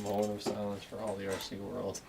moment of silence for all the RC world.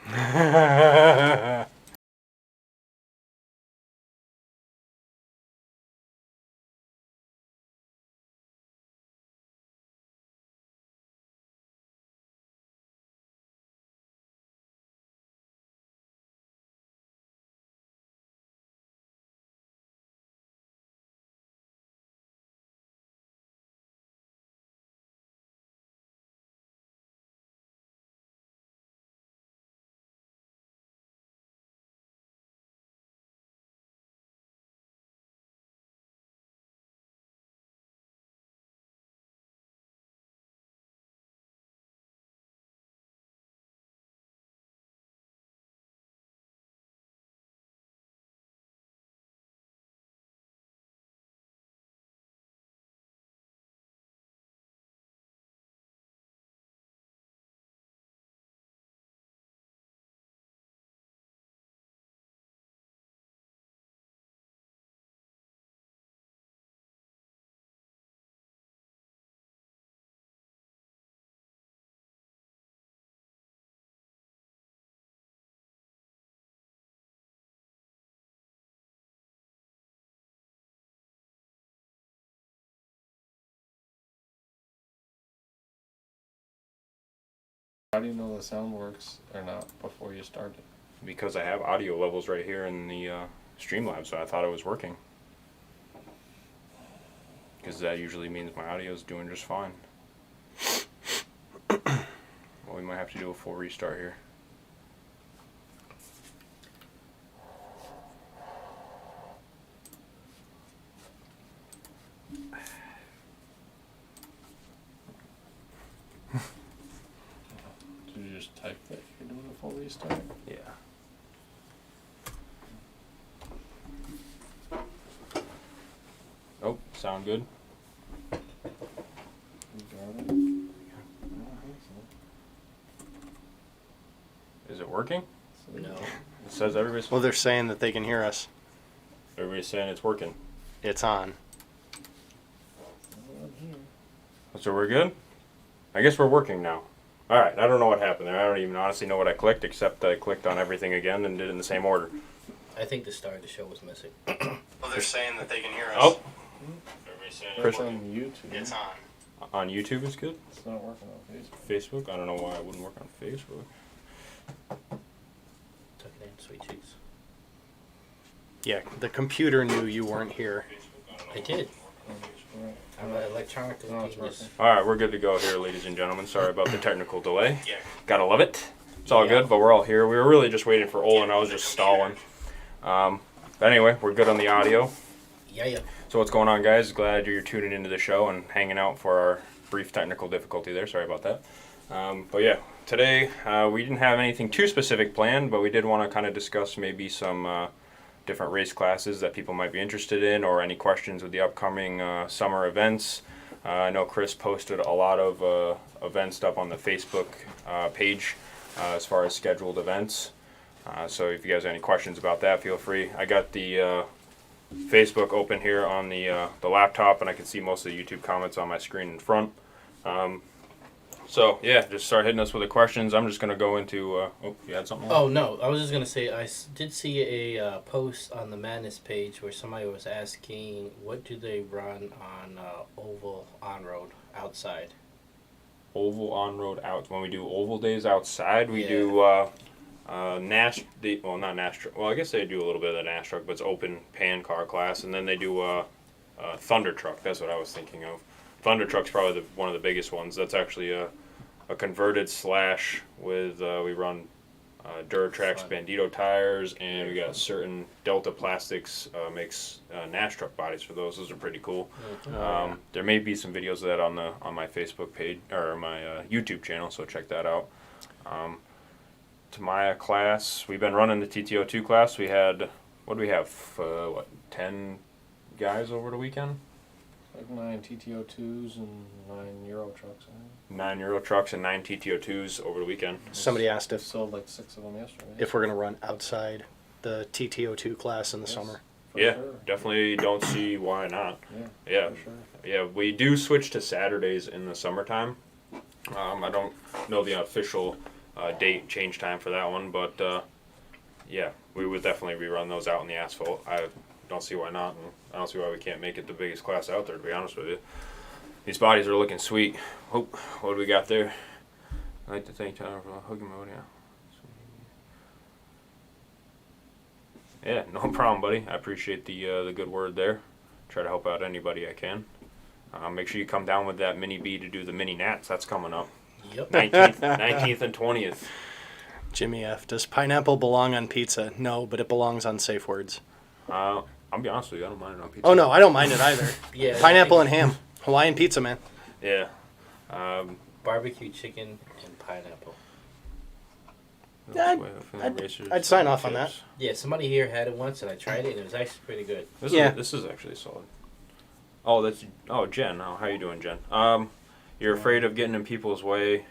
How do you know the sound works or not before you start it? Because I have audio levels right here in the Streamlabs, so I thought it was working. Because that usually means my audio is doing just fine. Well, we might have to do a full restart here. Did you just type that you're doing a full restart? Yeah. Oh, sound good? You got it? I don't think so. Is it working? No. It says everybody's. Well, they're saying that they can hear us. Everybody's saying it's working. It's on. Not here. So we're good? I guess we're working now. Alright, I don't know what happened there. I don't even honestly know what I clicked, except I clicked on everything again and did it in the same order. I think the start of the show was missing. Well, they're saying that they can hear us. Oh! Everybody's saying It's it's on working. YouTube. It's on. On YouTube is good? It's not working on Facebook. Facebook? I don't know why it wouldn't work on Facebook. Tuck it in, sweet cheeks. Yeah, the computer knew you weren't here. I did. Right. I'm an electronic No, it's genius. working. Alright, we're good to go here, ladies and gentlemen. Sorry about the technical delay. Yeah. Gotta love it. It's all Yeah. good, but we're all here. We were really just waiting for Olin. I was just stalling. But anyway, we're good on the audio. Yeah. So what's going on, guys? Glad you're tuning into the show and hanging out for our brief technical difficulty there. Sorry about that. But yeah, today we didn't have anything too specific planned, but we did want to kind of discuss maybe some different race classes that people might be interested in, or any questions with the upcoming summer events. I know Chris posted a lot of events up on the Facebook page as far as scheduled events. So if you guys have any questions about that, feel free. I got the Facebook open here on the laptop, and I can see most of the YouTube comments on my screen in front. So yeah, just start hitting us with the questions. I'm just gonna go into. Oh, you had something? Oh, no. I was just going to say, did see a post on the Madness page where somebody was asking, what do they run on Oval on-road outside? Oval on road out. When we do oval days outside, we Yeah. do well, not Nash truck. Well, I guess they do a little bit of the Nash truck, but it's open pan car class, and then they do Thunder truck. That's what I was thinking of. Thunder truck's probably one of the biggest ones. That's actually a converted slash with we run Duratrax Fun. Bandito tires, and we got certain Delta Plastics makes Nash truck bodies for those. Those are pretty cool. There may be some videos of that on my Facebook page or my YouTube channel, so check that out. Tamaya class, we've been running the TTO2 class. We had, what do we have? 10 guys over the weekend? Like 9 TTO2s and 9 Euro trucks. I think. 9 Euro trucks and 9 TTO2s over the weekend. Somebody asked We if sold like 6 of them yesterday. we're going to run outside the TTO2 class in the Yes. summer. For Yeah, sure. definitely don't see why not. Yeah. Yeah, For sure. yeah, we do switch to Saturdays in the summertime. I don't know the official date change time for that one, but yeah, we would definitely rerun those out in the asphalt. I don't see why not, and I don't see why we can't make it the biggest class out there, to be honest with you. These bodies are looking sweet. Oh, what do we got there? I'd like to thank Tyler for hooking mode, yeah. Yeah, no problem, buddy. I appreciate the good word there. Try to help out anybody I can. Make sure you come down with that mini B to do the mini Nats. That's coming up. Yep. 19th and 20th. Jimmy F. Does pineapple belong on pizza? No, but it belongs on safe words. I'll be honest with you, I don't mind it on pizza. Oh, no, I don't mind it either. Yeah. Pineapple and ham. Hawaiian pizza, man. Yeah. Barbecue chicken and pineapple. I'd sign off on that. Yeah, somebody here had it once, and I tried it, and it was actually pretty good. This is actually solid. Oh, Jen. Oh, how you doing, Jen? You're afraid of getting in people's way.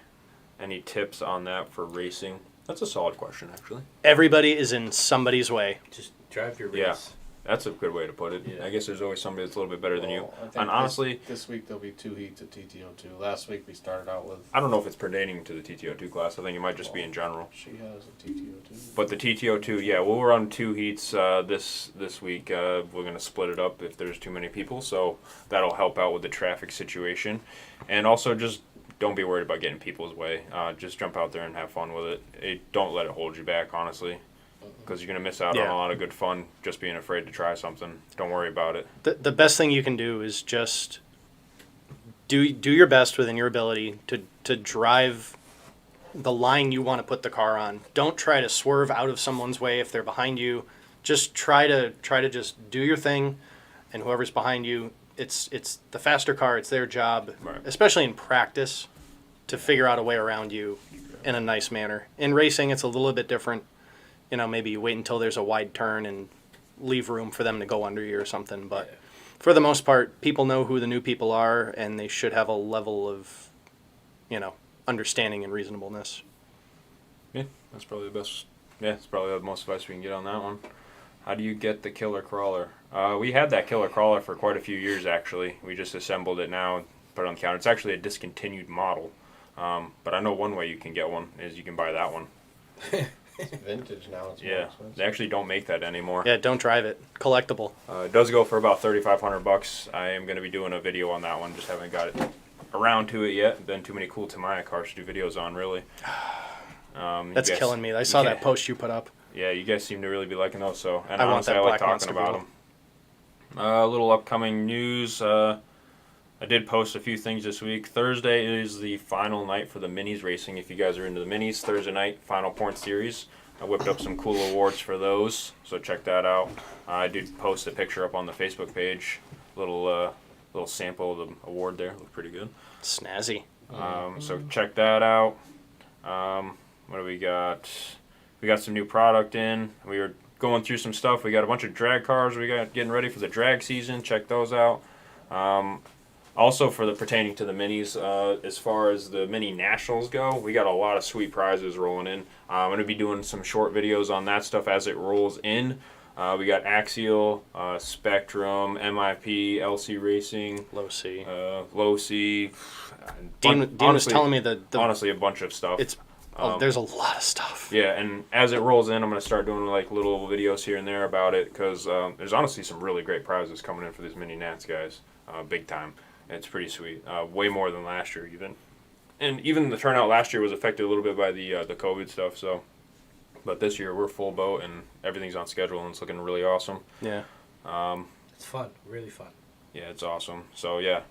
Any tips on that for racing? That's a solid question, actually. Everybody is in somebody's way. Just drive your race. Yeah. That's a good way to put it. Yeah. I guess there's always somebody that's a little bit better than you. I think And honestly, this week there'll be 2 heats at TTO2. Last week we started out with. I don't know if it's pertaining to the TTO2 class. I think it might just be in general. She has a TTO2. But the TTO2, yeah, we'll run 2 heats this week. We're going to split it up if there's too many people, so that'll help out with the traffic situation. And also just don't be worried about getting people's way. Just jump out there and have fun with it. Don't let it hold you back, honestly, because you're going to miss out on a lot of good fun just being afraid to try something. Don't worry about it. The best thing you can do is just do your best within your ability to drive the line you want to put the car on. Don't try to swerve out of someone's way if they're behind you. Just try to just do your thing, and whoever's behind you, it's the faster car. It's their job, Right. especially in practice, to figure out a way around you in a nice manner. In racing, it's a little bit different. You know, maybe you wait until there's a wide turn and leave room for them to go under you or something. But for the most part, people know who the new people are, and they should have a level of, understanding and reasonableness. Yeah, that's probably the best. Yeah, it's probably the most advice we can get on that one. How do you get the killer crawler? We had that killer crawler for quite a few years, actually. We just assembled it now and put it on the counter. It's actually a discontinued model. But I know one way you can get one is you can buy that one. It's vintage now. It's more Yeah, expensive. they actually don't make that anymore. Yeah, don't drive it. Collectible. It does go for about $3,500. I am going to be doing a video on that one. Just haven't got it around to it yet. Been too many cool Tamiya cars to do videos on, really. That's killing me. I saw that post you put up. Yeah, you guys seem to really be liking those. So, and I want honestly, that I like Black talking Monster about them. A little upcoming news. I did post a few things this week. Thursday is the final night for the minis racing. If you guys are into the minis, Thursday night, final point series. I whipped up some cool awards for those, so check that out. I did post a picture up on the Facebook page. Little sample of the award there. Looked pretty good. Snazzy. So check that out. What do we got? We got some new product in. We were going through some stuff. We got a bunch of drag cars. We got getting ready for the drag season. Check those out. Also, for the pertaining to the minis, as far as the mini nationals go, we got a lot of sweet prizes rolling in. I'm going to be doing some short videos on that stuff as it rolls in. We got Axial, Spectrum, MIP, LC Racing, Low C. Low C. Dean was telling me that honestly a bunch of stuff. there's a lot of stuff. Yeah, and as it rolls in, I'm going to start doing like little videos here and there about it because there's honestly some really great prizes coming in for these mini Nats guys, big time. It's pretty sweet, way more than last year even. And even the turnout last year was affected a little bit by the COVID stuff. So, but this year we're full boat and everything's on schedule and it's looking really awesome. Yeah. It's fun, really fun. Yeah, it's awesome. So yeah,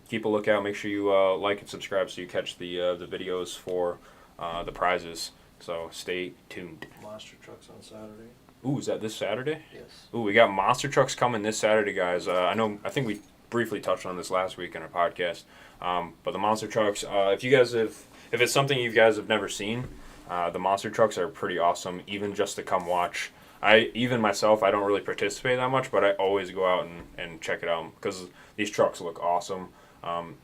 keep a lookout. Make sure you like and subscribe so you catch the videos for the prizes. So stay tuned. Monster trucks on Saturday. Ooh, is that this Saturday? Yes. Ooh, we got monster trucks coming this Saturday, guys. I think we briefly touched on this last week in our podcast. But the monster trucks, if it's something you guys have never seen, the monster trucks are pretty awesome, even just to come watch. Even myself, I don't really participate that much, but I always go out and check it out because these trucks look awesome.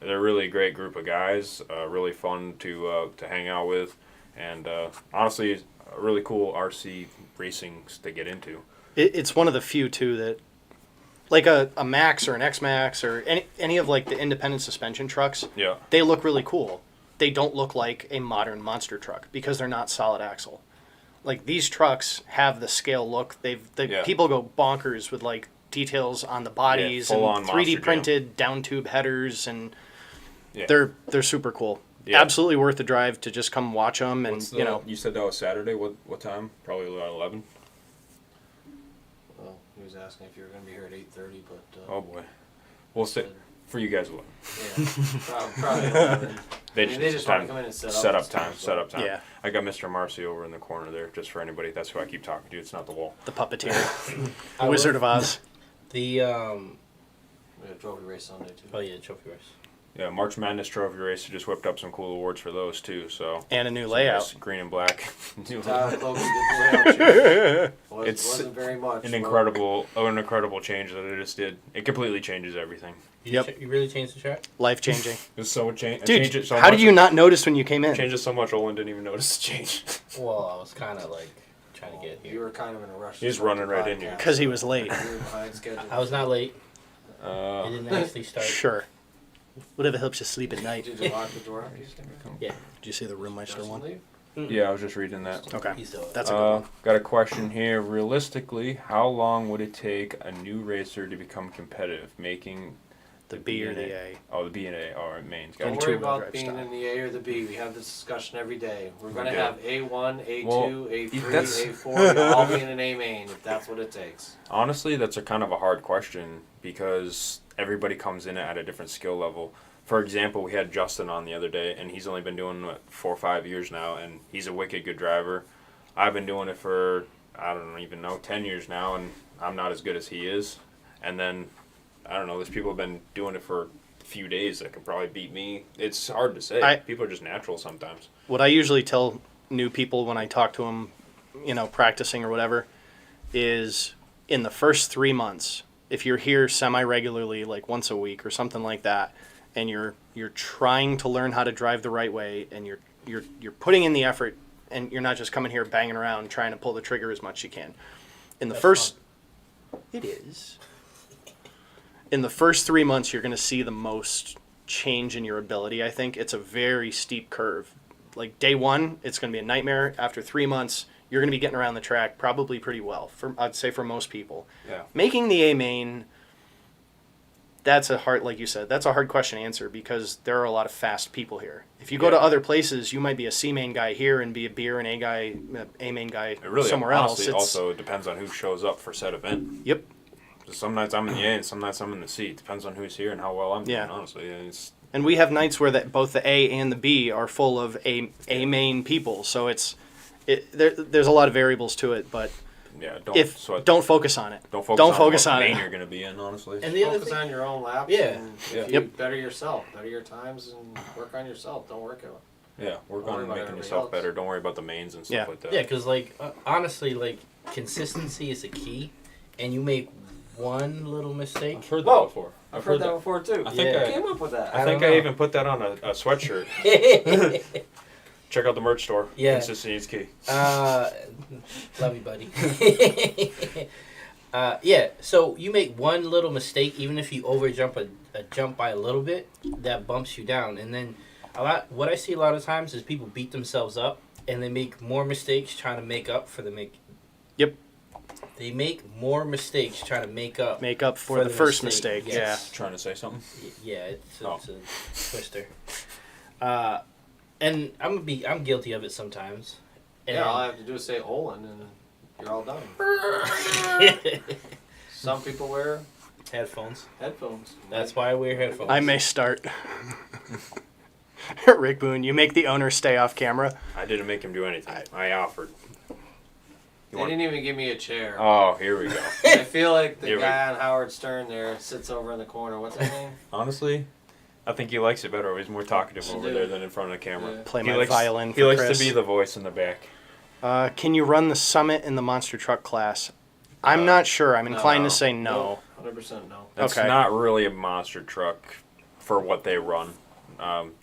They're really a great group of guys, really fun to hang out with, and honestly, really cool RC racing to get into. It's one of the few too that, like a Max or an X Max or any of like the independent suspension trucks. Yeah. They look really cool, they don't look like a modern monster truck because they're not solid axle. Like these trucks have the scale look. People go bonkers with like details on the bodies and full-on 3D monster jam. printed down tube headers, and Yeah. they're super cool. Yeah. Absolutely worth the drive to just come watch them. And You said that was Saturday. What time? Probably around 11. Well, he was asking if you were going to be here at 8:30, but... Oh boy. We'll sit for you guys. Yeah, probably 11. They They just want to come in and set up. Set up time. Yeah. I got Mr. Marcy over in the corner there, just for anybody. That's who I keep talking to. It's not the wall. the puppeteer, the Wizard of Oz. The We had a trophy race Sunday, too. oh yeah, trophy race. Yeah, March Madness Trophy Race just whipped up some cool awards for those too. So And a new some layout. nice green and black. Tyler Clover did the layout change. It's Wasn't very much. an incredible change that it just did. It completely changes everything. Yep. You really changed the track? Life changing. It's so change. Dude, how did you not notice when you came in? change it so much? Olin didn't even notice the change. Well, I was kind of like trying to get You here. were kind of in a rush. He's to start running the right in here. podcast. Because he was late. You were behind schedule. I was not late. It didn't actually start. Sure. Whatever helps you sleep at night. Did you lock the door? Yeah. Did you see the Roommeister Justin one? leave? Yeah, I was just reading that. Okay. He's still. That's a good one. Got a question here. Realistically, how long would it take a new racer to become competitive, making The B or the A. Oh, the B and A. All right, mains. Don't Gotcha. worry two-wheel about drive being style. in the A or the B. We have this discussion every day. We're going to do. have A1, A2, Well, A3, that's- A4. You'll all be in an A main if that's what it takes. Honestly, that's a kind of a hard question because everybody comes in at a different skill level. For example, we had Justin on the other day, and he's only been doing it 4 or 5 years now, and he's a wicked good driver. I've been doing it for, I don't even know, 10 years now, and I'm not as good as he is. And then, I don't know, there's people who have been doing it for a few days that can probably beat me. It's hard to say. People are just natural sometimes. What I usually tell new people when I talk to them, practicing or whatever, is in the first 3 months, if you're here semi-regularly, like once a week or something like that, and you're trying to learn how to drive the right way, and you're putting in the effort, and you're not just coming here banging around trying to pull the trigger as much as you can. In the first, it is. In the first 3 months, you're going to see the most change in your ability. I think it's a very steep curve. Like day one, it's going to be a nightmare. After 3 months, you're going to be getting around the track probably pretty well. I'd say for most people. Yeah. Making the A main, that's a hard, like you said, that's a hard question to answer because there are a lot of fast people here. If you go to Yeah. other places, you might be a C main guy here and be a B or an A guy, A main guy It really somewhere honestly else. also depends on who shows up for said event. Yep. Some nights I'm in the A and some nights I'm in the C. It depends on who's here and how well I'm doing, Yeah. honestly. It's, And we have nights where both the A and the B are full of A main people. So there's a lot of variables to it, but yeah, don't focus on it. Don't focus don't on focus what on lane it. you're going to be in, honestly. And the other Focus thing, on your own laps. Yeah. And Yeah. if you better yourself, better your times, and work on yourself. Don't work out. Yeah, work Don't worry on about making everybody yourself else. better. Don't worry about the mains and stuff Yeah. like that. yeah, because honestly, consistency is the key, and you make one little mistake. I've heard Whoa. that before. I've heard that before too. I think Yeah. Who came up with that? I I think don't I know. even put that on a sweatshirt. Check out the merch store. Yeah. Consistency is key. Love you, buddy. Yeah, so you make one little mistake, even if you over jump a jump by a little bit, that bumps you down. And then what I see a lot of times is people beat themselves up and they make more mistakes trying to make up for Yep. They make more mistakes trying to make up. Make up for the first mistake. Yes. Trying to say something? Yeah, it's a twister. And I'm guilty of it sometimes. And Yeah, all I have to do is say Olin, and you're all done. Some people wear headphones. headphones. That's why I wear headphones. I may start. Rick Boone, you make the owner stay off camera. I didn't make him do anything. I offered. They didn't even give me a chair. Oh, here we go. I feel like the Here we guy on Howard Stern there sits over in the corner. What's his name? Honestly, I think he likes it better. He's more talkative Should over do. there than in front of the camera. Yeah. Play He my likes, violin He for likes Chris. to be the voice in the back. Can you run the Summit in the monster truck class? I'm not sure. I'm inclined to say no. 100% no. That's Okay. not really a monster truck for what they run.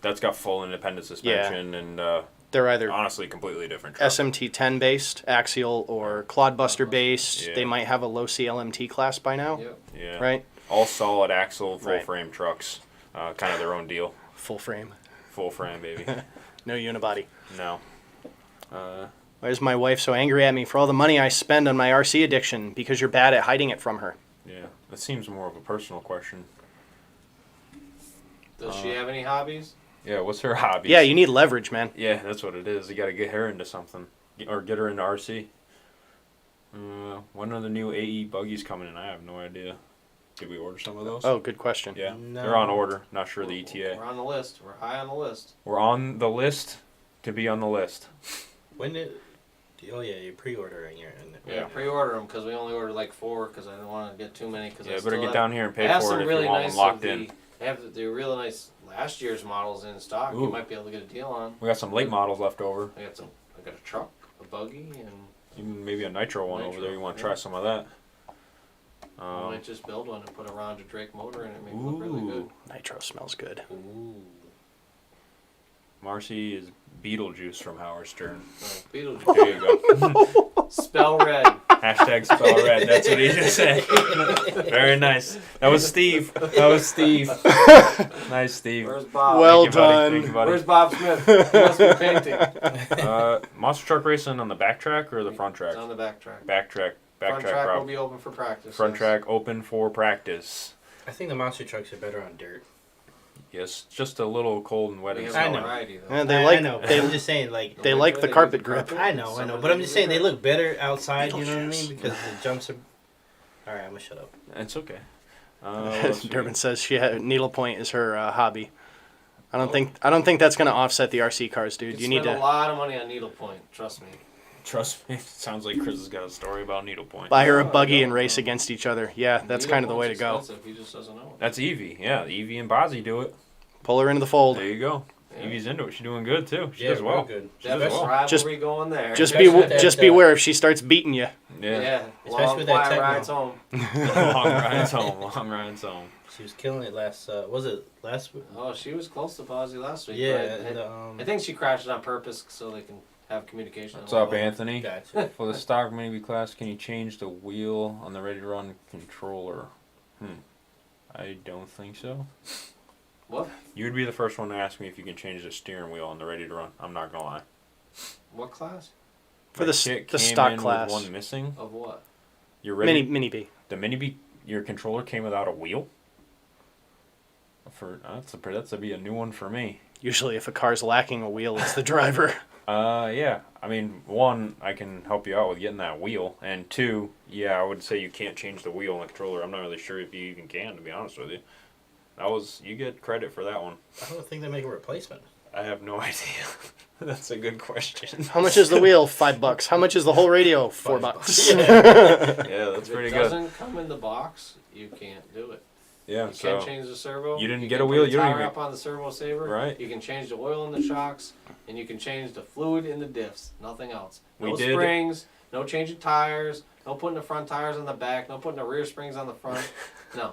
That's got full independent suspension and They're either honestly completely different truck. SMT10 based, axial, or Clodbuster based. Yeah. They might have a low CLMT class by now, Yep. Yeah. right? All solid axle, full Right. frame trucks. Kind of their own deal. Full frame. full frame, baby. No unibody. No. Why is my wife so angry at me for all the money I spend on my RC addiction? Because you're bad at hiding it from her. Yeah, that seems more of a personal question. Does she have any hobbies? Yeah, what's her hobby? Yeah, you need leverage, man. Yeah, that's what it is. You got to get her into something, or get her into RC. When are the new AE buggies coming in? I have no idea. Did we order some of those? Oh, good question. Yeah, No. they're on order. Not sure the We're ETA. on the list. We're high on the list. We're on the list to be on the list. When did? Oh yeah, you're pre-ordering your. Yeah, pre-order them because we only ordered like 4 because I didn't want to get too many. Cause Yeah, I better still get have, down here and I pay have for some it if really you want nice them locked of in. the, I have the really nice last year's models in stock. Ooh. You might be able to get a deal on. We got some late models left over. I got a truck, a buggy, and Even maybe a nitro one over Nitro, there. You want to yeah. try some of that? I might just build one and put a Ronda Drake motor in it. Make it look really good. Ooh. Nitro smells good. Ooh. Marcy is Beetlejuice from Howard Stern. Beetlejuice. There you go. Spell red. Hashtag spell red. That's what he just said. Very nice. That was Steve. Nice, Steve. Where's Bob? Well Thank you, buddy. done. Thank you, buddy. Where's Bob Smith? He must be painting. Monster truck racing on the back track or the front track? It's on the back track. Back track. Back Front track. track will Rob. be open for practice. Front yes. track open for practice. I think the monster trucks are better on dirt. Yes, just a little cold and wet We and have I no know. variety though. Yeah, I know, but I'm just saying, like, They Winter, like the use carpet grip. I know, Summer, but I'm use just saying they grass. look better outside. You know what I Yes. mean? Because the jumps are. All right, I'm gonna shut up. It's okay. Let's see. Durbin says needlepoint is her hobby. I don't think that's gonna offset the RC cars, dude. You You need spend a to lot of money on needlepoint. Trust me. Trust me. Sounds like Chris has got a story about needlepoint. buy her a No, I buggy and don't. race against each other. Yeah, that's kind of the way to go. Needlepoint's expensive, He just doesn't know it. That's Evie. Yeah, Evie and Bozzy do it. Pull her into the fold. There you go. Yeah. Evie's into it. She's doing good too. She Yeah, does well. real good. She does Best well. rivalry going there. Just Especially beware if she starts beating you. Yeah. Yeah. Especially Long with that quiet techno. rides home. Long rides home. Long rides home. She was killing it last. Was it last week? Oh, she was close to Bozzy last week. Yeah. but And, I think she crashed it on purpose so they can have communication. What's up, Anthony? Gotcha. For the stock mini class, can you change the wheel on the ready to run controller? I don't think so. What? You would be the first one to ask me if you can change the steering wheel on the ready to run. I'm not gonna lie. What class? For My the kit the came stock in class. with one missing. Of what? You're ready. Mini B. The mini B, your controller came without a wheel. That's be a new one for me. Usually, if a car's lacking a wheel, it's the driver. Yeah. I mean, one, I can help you out with getting that wheel, and two, yeah, I would say you can't change the wheel on the controller. I'm not really sure if you even can, to be honest with you. You get credit for that one. I don't think they make a replacement. I have no idea. That's a good question. How much is the wheel? $5. How much is the whole radio? $4. Yeah, that's If pretty it good. doesn't come in the box, you can't do it. Yeah, You so can't change the servo. you didn't can get a put wheel, the you don't tire even- up on the servo saver. Right. You can change the oil in the shocks, and you can change the fluid in the diffs. Nothing else. No We did- springs. No changing tires. No putting the front tires on the back. No putting the rear springs on the front. No.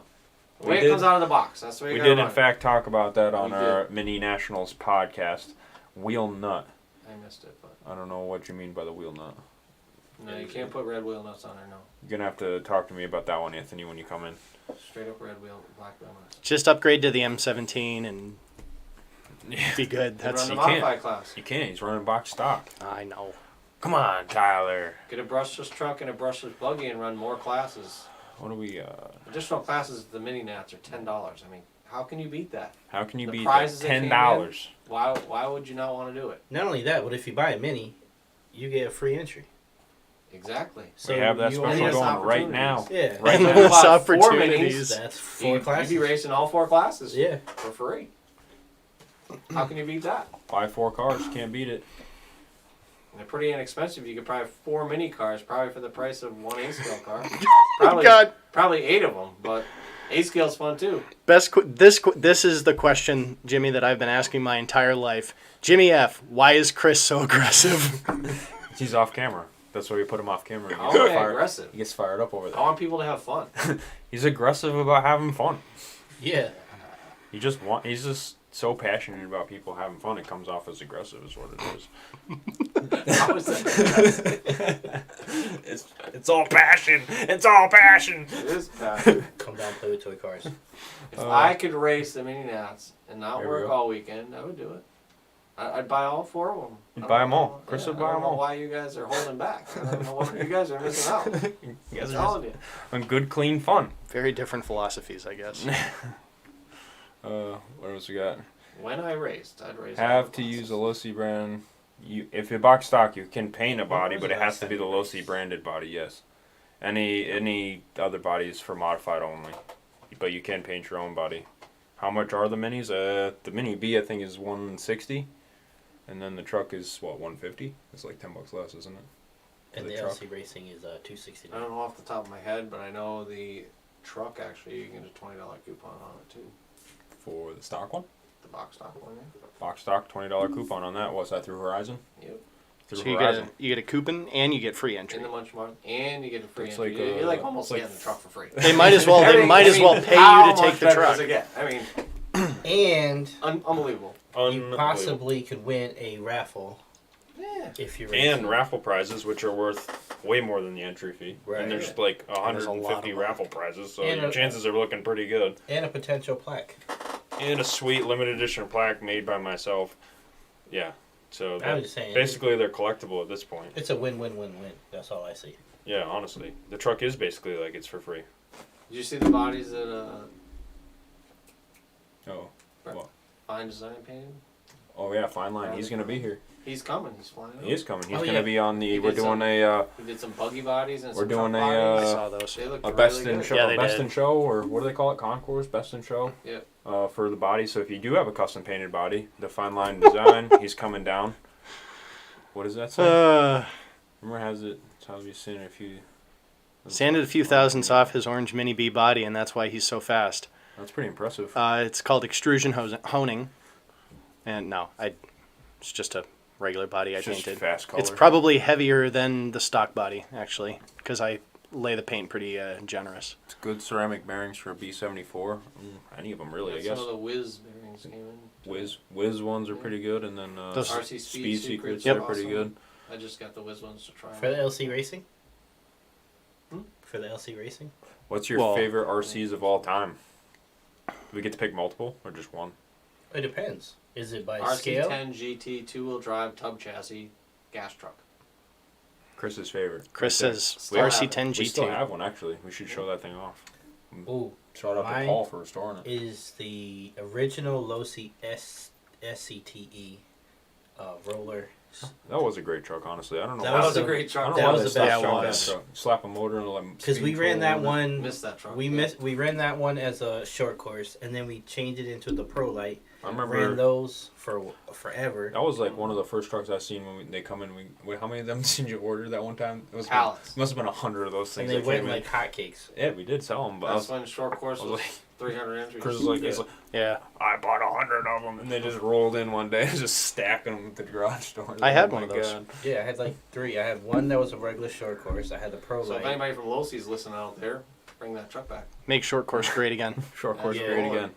The way it comes out of the box. That's the way you we gotta did run in it. fact talk about that on We our mini nationals podcast. Wheel nut. I missed it, but I don't know what you mean by the wheel nut. no, you can't put red wheel nuts on there. No, You're gonna have to talk to me about that one, Anthony, when you come in. straight up red wheel, black wheel nuts. Just upgrade to the M17 and be good. They That's run the you can't. modified class. You can't. He's running box stock. I know. Come on, Tyler. Get a brushless truck and a brushless buggy and run more classes. What do we? Additional classes at the mini nats are $10. I mean, how can you beat that? How can you The beat prizes that came $10? Why would you not want to do it? Not only that, but if you buy a mini, you get a free entry. Exactly. So we have that you special only have going right now. Yeah. Right So now. if you Endless bought 4 opportunities. minis, That's 4 you'd classes. be racing all 4 classes Yeah. for free. How can you beat that? Buy 4 cars. Can't beat it. And they're pretty inexpensive. You could probably have 4 mini cars, probably for the price of 1 A-scale car. Probably, God. probably 8 of them, but A-scale's fun too. This is the question, Jimmy, that I've been asking my entire life. Jimmy F, why is Chris so aggressive? He's off camera. That's why we put him off camera. He How gets am I fired- aggressive? He gets fired up over I there. want people to have fun. He's aggressive about having fun. Yeah. He's just so passionate about people having fun. It comes off as aggressive, is what it is. How is that? It's all passion. It's all passion. It is passion. Come down, play with toy cars. If I could race the mini nats and not There we work go. all weekend, I would do it. I'd buy all 4 of them. You'd buy 'em all. Chris would buy 'em I don't know all. why you guys are holding back. I don't know what you guys are missing out. You guys I'm are telling you. just on good, clean fun. Very different philosophies, I guess. What else we got? When I raced, I'd race. Have to use a Losi brand. If you box stock, you can paint a body, but it has to be the Losi branded body. Yes. Any other body is for modified only, but you can paint your own body. How much are the minis? The Mini B I think is $160, and then the truck is what, $150? It's like $10 less, isn't it? And the the truck. LC Racing is I $269. don't know off the top of my head, but I know the truck actually you can get a $20 coupon on it too. For the stock one, The box stock one. box stock $20 coupon on that. What's that through Horizon? Yep. Through So Horizon. you get a coupon and you get free entry. In the Munch Month, and you get a free It's entry. like, You're like almost like getting the truck for free. They might as well. They Everything- might as well pay how you to take much the better truck. does it get? I mean, And unbelievable. you possibly could win a raffle Yeah. if you're And raffle prizes, which are worth way more than the entry fee. Right. And there's like there's a lot 150 of them. raffle prizes, so And your chances are looking pretty good. and a potential plaque. And a sweet limited edition plaque made by myself. Yeah. So I'm just saying. basically they're collectible at this point. It's a win-win-win-win. That's all I see. Yeah, honestly. The truck is basically like it's for free. Did you see the bodies that Oh. Well. Fine Design painted? Oh yeah, Fine Line. He's gonna be here. He's coming. He's flying. He is coming. He's Oh, gonna yeah. be on the He we're did doing some- a We did some buggy bodies and We're some doing truck a, bodies. I saw those. They look best really in good. show, Yeah, they best did. in show, or what do they call it? Concours, best in show. Yep. For the body. So if you do have a custom painted body, the Fine Line Design, he's coming down. What does that say? Remember, has it? How have you seen it? A few. Sanded a few thousandths off his orange Mini B body, and that's why he's so fast. That's pretty impressive. It's called extrusion honing, and it's just a regular body I It's just painted. fast color. It's probably heavier than the stock body, actually, because I lay the paint pretty generous. It's good ceramic bearings for a B74. Any of them really, I guess. Some of the Whiz bearings came in. Whiz ones are pretty good, and then Those- RC Speed Secrets Yep. are pretty Awesome. good. I just got the Whiz ones to try. For the LC Racing? Hmm? For the LC Racing? What's your Well- favorite RCs of all time? Do we get to pick multiple or just one? It depends. Is it by scale? RC10 GT 2-wheel drive tub chassis gas truck. Chris's favorite. Chris Right there. says Still have RC10 We still GT. have one actually. We should show that thing off. Ooh, Shout out to Mine Paul for restoring it. is the original Losi SCTE roller. That was a great truck, honestly. I don't know. That why That was the- a great I truck. don't know that why was they the stopped best showing one. that truck. Slap a motor and like. Because we ran that one. Missed that truck. We ran that one as a short course, and then we changed it into the Pro Light. I Ran remember those for forever. that was like one of the first trucks I seen when they come in. Wait, how many of them did you order that one time? It was Pallets. must have been 100 of those And things. they that went came in. like hotcakes. Yeah, we did sell them, but That's when short course I was was like, 300 entries. Chris was like, Yeah. he's like, Yeah, I bought 100 of them, and they just rolled in one day, just stacking them at the garage door. I had Oh one of my those. God. Yeah, I had like 3. I had one that was a regular short course. I had the Pro So if Light. anybody from Losie's listening out there, bring that truck back. make short course great again. Short course Yeah. grade again.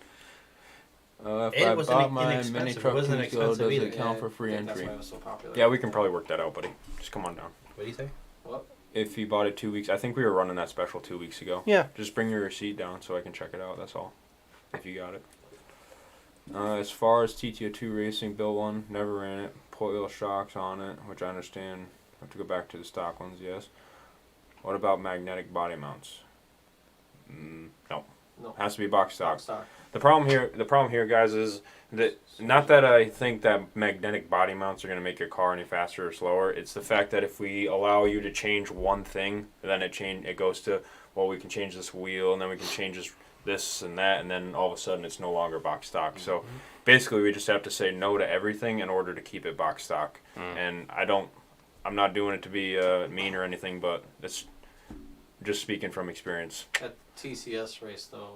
If And it I wasn't bought my inexpensive. mini It truck wasn't Tuesday, expensive does either. it count for free I think entry? That's why it was so popular. Yeah, we can probably work that out, buddy. Just come on down. What do you say? If you bought it 2 weeks, I think we were running that special 2 weeks ago. Yeah. Just bring your receipt down so I can check it out. That's all. If you got it. As far as TTO2 Racing, built one, never ran it. Coil shocks on it, which I understand. Have to go back to the stock ones, yes. What about magnetic body mounts? No. No. Has to be box stock. Stock. The problem here, guys, is that not that I think that magnetic body mounts are going to make your car any faster or slower. It's the fact that if we allow you to change one thing, then it goes to, well, we can change this wheel, and then we can change this and that, and then all of a sudden it's no longer box stock. So basically, we just have to say no to everything in order to keep it box stock. And I'm not doing it to be mean or anything, but it's just speaking from experience. At TCS race, though,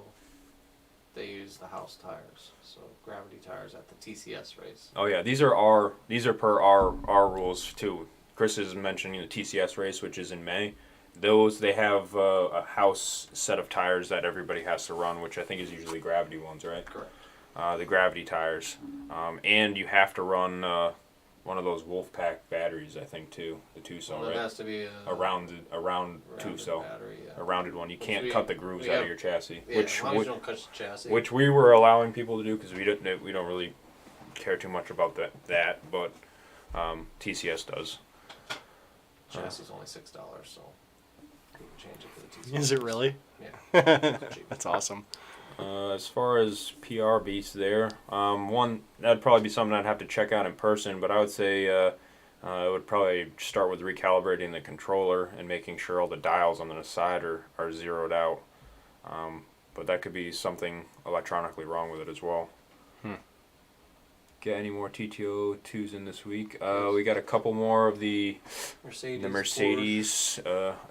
they use the house tires, so gravity tires at the TCS race. Oh yeah, these are per our rules too. Chris is mentioning the TCS race, which is in May. Those they have a house set of tires that everybody has to run, which I think is usually gravity ones, right? Correct. The gravity tires, and you have to run one of those Wolfpack batteries, I think too, the 2-cell, Well, it right? has to be A rounded rounded 2-cell, battery. Yeah. a rounded one. You Which can't we- cut the grooves we out have- of your chassis, Yeah, which as long as you don't cut the chassis. we were allowing people to do because we don't really care too much about that, but TCS does. Chassis is only $6, so we can change it for the TCS. Is it really? Yeah. That's awesome. As far as PR beats there, one that'd probably be something I'd have to check out in person, but I would say it would probably start with recalibrating the controller and making sure all the dials on the side are zeroed out. But that could be something electronically wrong with it as well. Get any more TTO 2s in this week? We got a couple more of the Mercedes.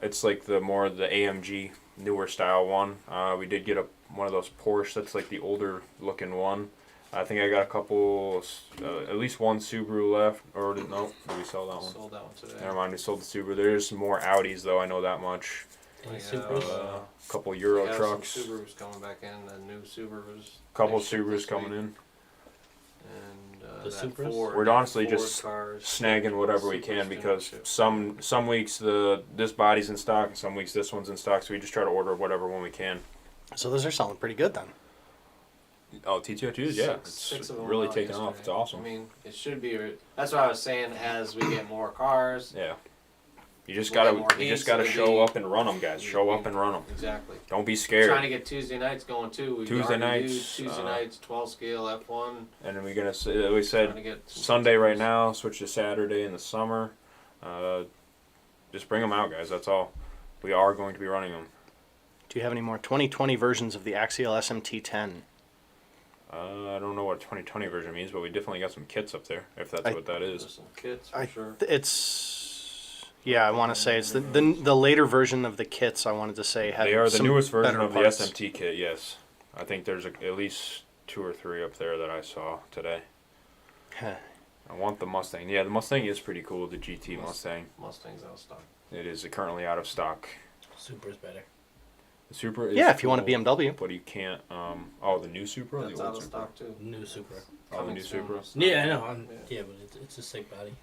It's like the AMG newer style one. We did get one of those Porsche that's like the older looking one. I think I got a couple, at least one Subaru left. Or did we sell that one? Sold that one today. Never mind, we sold the Subaru. There's more Audis though, I know that much. Any Yeah, Supras? A couple Euro we have trucks. Some Subarus coming back in, the new Subarus. Couple They shipped Subarus this coming week. in. And The that Supras? Ford, We're honestly Ford just cars, snagging whatever we Supras can didn't because ship. some weeks this body's in stock and some weeks this one's in stock, so we just try to order whatever one we can. So those are selling pretty good then. Oh, TTO2s, yeah, Six it's of them really out taking off. yesterday. It's awesome. I mean, it should be. That's what I was saying. As we get more cars, Yeah, you just We'll gotta get more you just heats, gotta it'll show be- up and run them, guys. Show up and run them. exactly. Don't be Trying scared. to get Tuesday nights going too. We Tuesday already do nights, Tuesday nights, 12 scale F1. And then we're gonna say we Trying said to get some Sunday right TTOs. now. Switch to Saturday in the summer. Just bring them out, guys. That's all. We are going to be running them. Do you have any more 2020 versions of the Axial SMT10? I don't know what 2020 version means, but we definitely got some kits up there. If that's what that There's is. some kits for I sure. I want to say it's the later version of the kits. I wanted to say had They are the some newest version better of the parts. SMT kit. Yes, I think there's at least 2 or 3 up there that I saw today. I want the Mustang. Yeah, the Mustang is pretty cool. The GT Mustang. Mustang's out of stock. It is currently out of stock. Supra's better. The Supra is Yeah, if you want a cool, BMW. but you can't. The new Supra, or That's the out old of Supra. stock too. New Supra. Oh, the Coming new soon. Supra. Yeah, I know. Yeah. Yeah, but it's a sick body.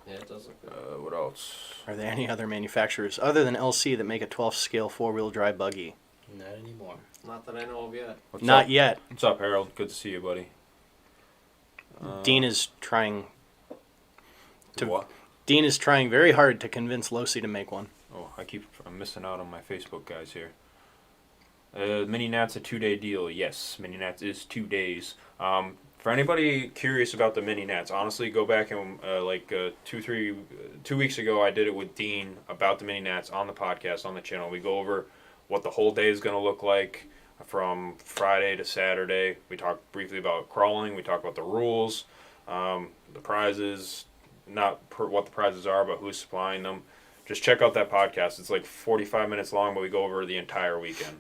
Yeah, it does look good. What else? Are there any other manufacturers other than LC that make a 12 scale 4-wheel drive buggy? Not anymore. Not that I know of yet. What's Not up? yet. What's up, Harold? Good to see you, buddy. Dean is trying. What? Dean is trying very hard to convince Losi to make one. Oh, I'm missing out on my Facebook guys here. Mini Nat's a 2-day deal. Yes, Mini Nats is 2 days. For anybody curious about the Mini Nats, honestly, go back and 2 weeks ago, I did it with Dean about the Mini Nats on the podcast on the channel. We go over what the whole day is going to look like from Friday to Saturday. We talk briefly about crawling. We talk about the rules, the prizes, what the prizes are, but who's supplying them. Just check out that podcast. It's like 45 minutes long, but we go over the entire weekend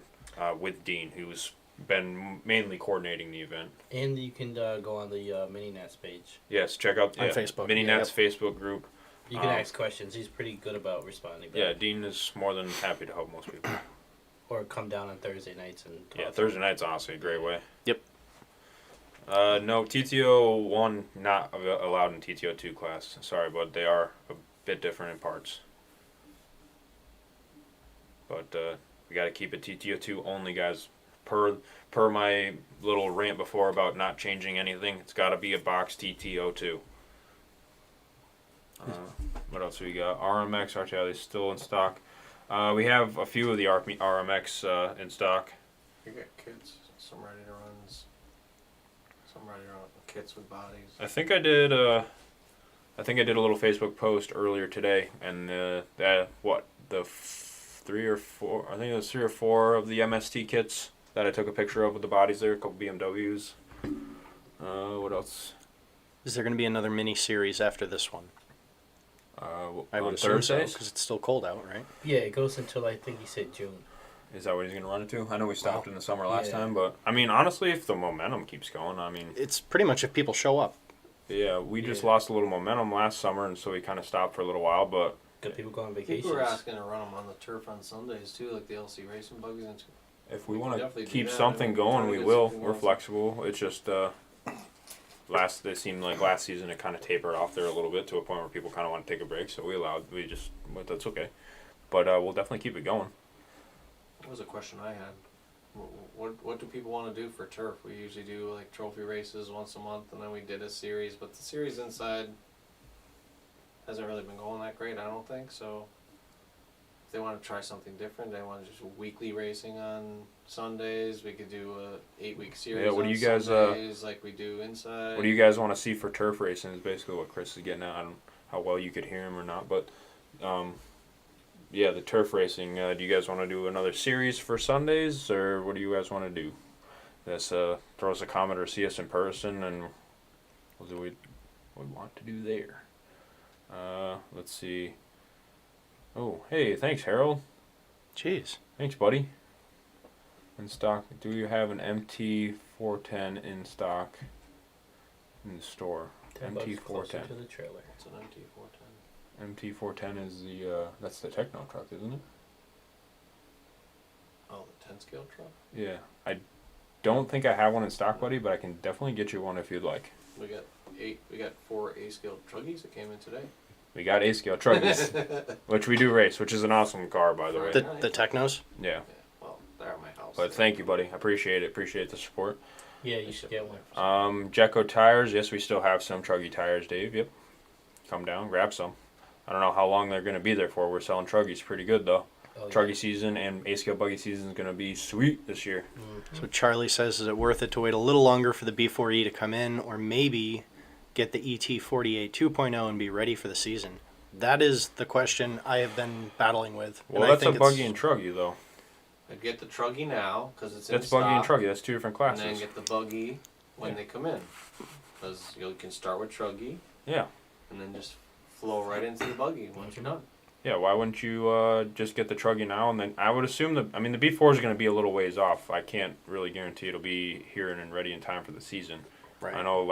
with Dean, who's been mainly coordinating the event. And you can go on the Mini Nats page. Yes, check out On Facebook. Mini Nats Facebook group. You can ask questions. He's pretty good about responding back. Yeah, Dean is more than happy to help most people. Or come down on Thursday nights and talk. Yeah, Thursday night's honestly a great way. Yep. No, TTO 1 not allowed in TTO 2 class. Sorry, but they are a bit different in parts. But we got to keep it TTO 2 only, guys. Per my little rant before about not changing anything, it's got to be a box TTO 2. What else we got? RMX, RTI, still in stock. We have a few of the RMX in stock. You got kits, some ready to runs, some ready to run kits with bodies. I think I did a little Facebook post earlier today, and the 3 or 4, I think it was 3 or 4 of the MST kits that I took a picture of with the bodies there, a couple BMWs. What else? Is there going to be another mini series after this one? I would On assume so, Thursdays? because it's still cold out, right? Yeah, it goes until I think he said June. Is that what he's going to run it to? I know we stopped in the summer last Yeah. time, but I mean, honestly, if the momentum keeps going, I mean, It's pretty much if people show up. yeah, we just Yeah. lost a little momentum last summer, and so we kind of stopped for a little while, but Got people going on vacations. People were asking to run them on the turf on Sundays too, like the LC racing buggies. And if we We want can to definitely do keep that. something I mean, going, try to we get will. something We're going. flexible. It's just it seemed like last season it kind of tapered off there a little bit to a point where people kind of want to take a break. So but that's okay. But we'll definitely keep it going. That was a question I had. What do people want to do for turf? We usually do like trophy races once a month, and then we did a series. But the series inside hasn't really been going that great, I don't think. So if they want to try something different, they want to just weekly racing on Sundays. We could do a 8-week series. Yeah, what on do you guys, Sundays, like we do inside? What do you guys want to see for turf racing? Is basically what Chris is getting at. I don't know how well you could hear him or not, but yeah, the turf racing. Do you guys want to do another series for Sundays, or what do you guys want to do? This throw us a comment or see us in person, and what do we want to do there? Let's see. Oh, hey, thanks, Harold. Jeez. Thanks, buddy. In stock, do you have an MT410 in stock in the store? Closer MT410. to the trailer. It's an MT410. MT410 is the that's the Techno truck, isn't it? Oh, the 10 scale truck. Yeah. I don't think I have one in stock, buddy, but I can definitely get you one if you'd like. We got 8. We got 4 A scale truggies that came in today. We got A-scale truckies, which we do race, which is an awesome car, by the way. The Technos? Yeah. Yeah, well, they're at my house. But thank you, buddy. I appreciate it. Appreciate the support. Yeah, you should get one. Jecco tires. Yes, we still have some truggy tires, Dave. Yep. Come down, grab some. I don't know how long they're going to be there for. We're selling truggies pretty good, though. Oh, yeah. Truggy season and A-scale buggy season is going to be sweet this year. So Charlie says, is it worth it to wait a little longer for the B4E to come in, or maybe get the ET48 2.0 and be ready for the season? That is the question I have been battling with. Well, and that's I think a buggy and truggy, though. I'd get the truggy now because it's in That's stock. buggy and truggy. That's two different And classes. then get the buggy when Yeah. they come in. Because you can start with truggy Yeah. and then just flow right into the buggy once you're done. Yeah, why wouldn't you just get the truggy now? And then I would assume the B4 is going to be a little ways off. I can't really guarantee it'll be here and ready in time for the season. Right. I know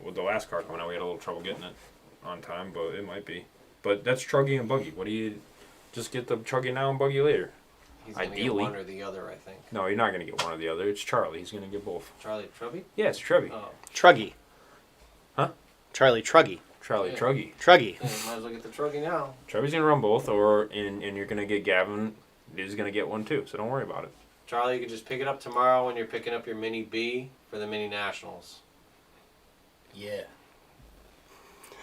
with the last car coming out, we had a little trouble getting it on time, but it might be. But that's truggy and buggy. What do you just get the truggy now and buggy later? He's going to get Ideally. one or the other, I think. No, you're not going to get one or the other. It's Charlie. He's going to get both. Charlie Trubby? Yeah, it's Truggy. Oh. Truggy. Huh? Charlie Truggy. Charlie Yeah. Truggy. Truggy. Yeah, you might as well get the truggy now. Trevor's going to run both, and you're going to get Gavin. He's going to get one too, so don't worry about it. Charlie, you can just pick it up tomorrow when you're picking up your Mini B for the Mini Nationals. Yeah.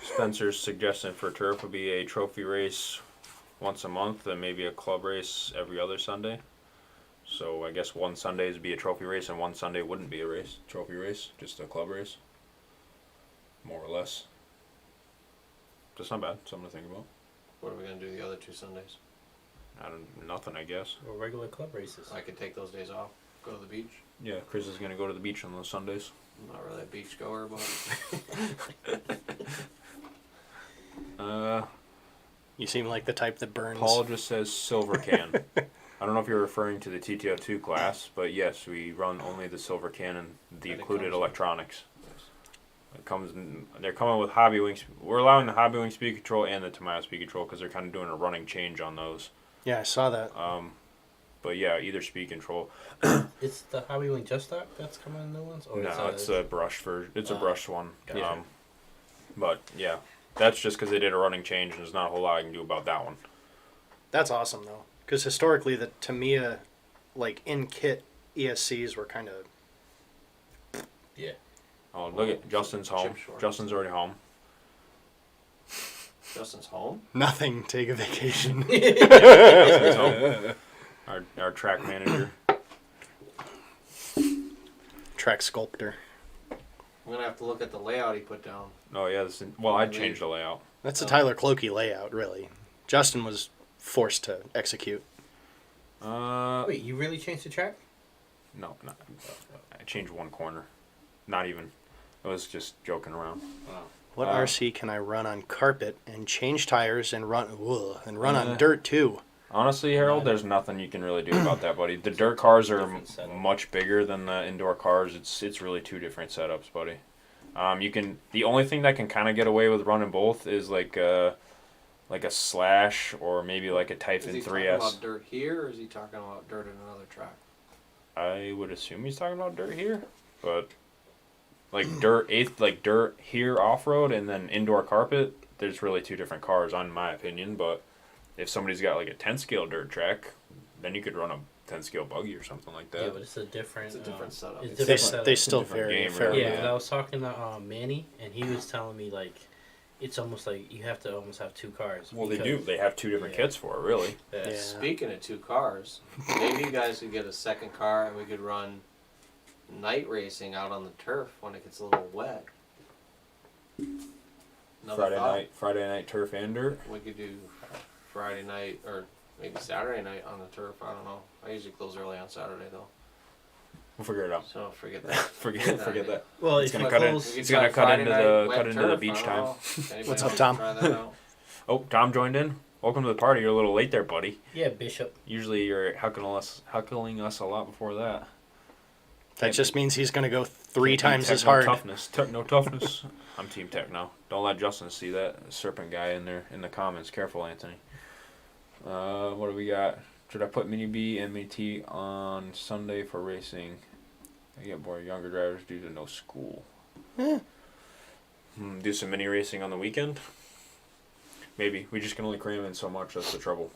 Spencer's suggestion for turf would be a trophy race once a month and maybe a club race every other Sunday. So I guess one Sunday would be a trophy race and one Sunday wouldn't be a trophy race, just a club race. More or less. That's not bad, something to think about. What are we going to do the other 2 Sundays? Nothing, I guess. Or regular club races. I could take those days off, go to the beach. Yeah, Chris is going to go to the beach on those Sundays. I'm not really a beach goer, but You seem like the type that burns. Paul just says silver can. I don't know if you're referring to the TTO2 class, but yes, we run only the silver can and the And it included comes in. electronics. They're coming with Hobby Wing. We're allowing the Hobby Wing speed control and the Tamiya speed control because they're kind of doing a running change on those. Yeah, I saw that. But yeah, either speed control. It's the Hobby Wing Just Stock that's coming in new ones? Or No, it's a brush it's a Oh, brush one. gotcha. But yeah, that's just because they did a running change and there's not a whole lot I can do about that one. That's awesome, though. Because historically, the Tamiya, like, in-kit ESCs were kind of... Yeah. Oh, look at Justin's home. chip shorts. Justin's already home. Justin's home. Nothing, take a vacation. Justin's home. Our track manager. Track sculptor. I'm going to have to look at the layout he put down. Oh yeah, I'd change the layout. That's a Tyler Clokey layout, really. Justin was forced to execute. Wait, you really changed the track? No, I changed one corner. Not even. I was just joking around. What RC can I run on carpet and change tires and run on dirt too? Honestly, Harold, there's nothing you can really do about that, buddy. The dirt cars are different setup. much bigger than the indoor cars. It's really 2 different setups, buddy. The only thing that can kind of get away with running both is like a Slash or maybe like a Is Typhon he 3S. talking about dirt here, or is he talking about dirt in another track? I would assume he's talking about dirt here, but dirt here off road and then indoor carpet. There's really 2 different cars, in my opinion. But if somebody's got like a 10 scale dirt track, then you could run a 10 scale buggy or something like that. Yeah, but it's a different. It's a different setup. It's They- different They, setup. they still different vary game, a fair really. Yeah, amount. and I was talking to Manny, and he was telling me like, it's almost like you have to almost have 2 cars. Well, they because- do. They have 2 different Yeah. kits for it, really. Yeah. Yeah. Speaking of 2 cars, maybe you guys could get a second car and we could run night racing out on the turf when it gets a little wet. Another thought. Friday night turf and dirt. We could do Friday night or maybe Saturday night on the turf. I don't know. I usually close early on Saturday though, We'll figure it out. so forget that. forget that. Well, It's if gonna you cut in. close, We could It's gonna try cut Friday into night the- wet cut into the turf. beach I don't time. know. Anybody What's wants up, to Tom? try that out? Oh, Tom joined in. Welcome to the party. You're a little late there, buddy. yeah, Bishop. Usually you're heckling us a lot before that. That just means he's going to go 3 Can't times team as tech, no hard. Toughness. No toughness. I'm Team Tech now. Don't let Justin see that serpent guy in there in the comments. Careful, Anthony. What do we got? Should I put Mini B and Mini T on Sunday for racing? I get more younger drivers due to no school. Eh. Do some mini racing on the weekend? Maybe. We just can only cram in so much. That's the trouble.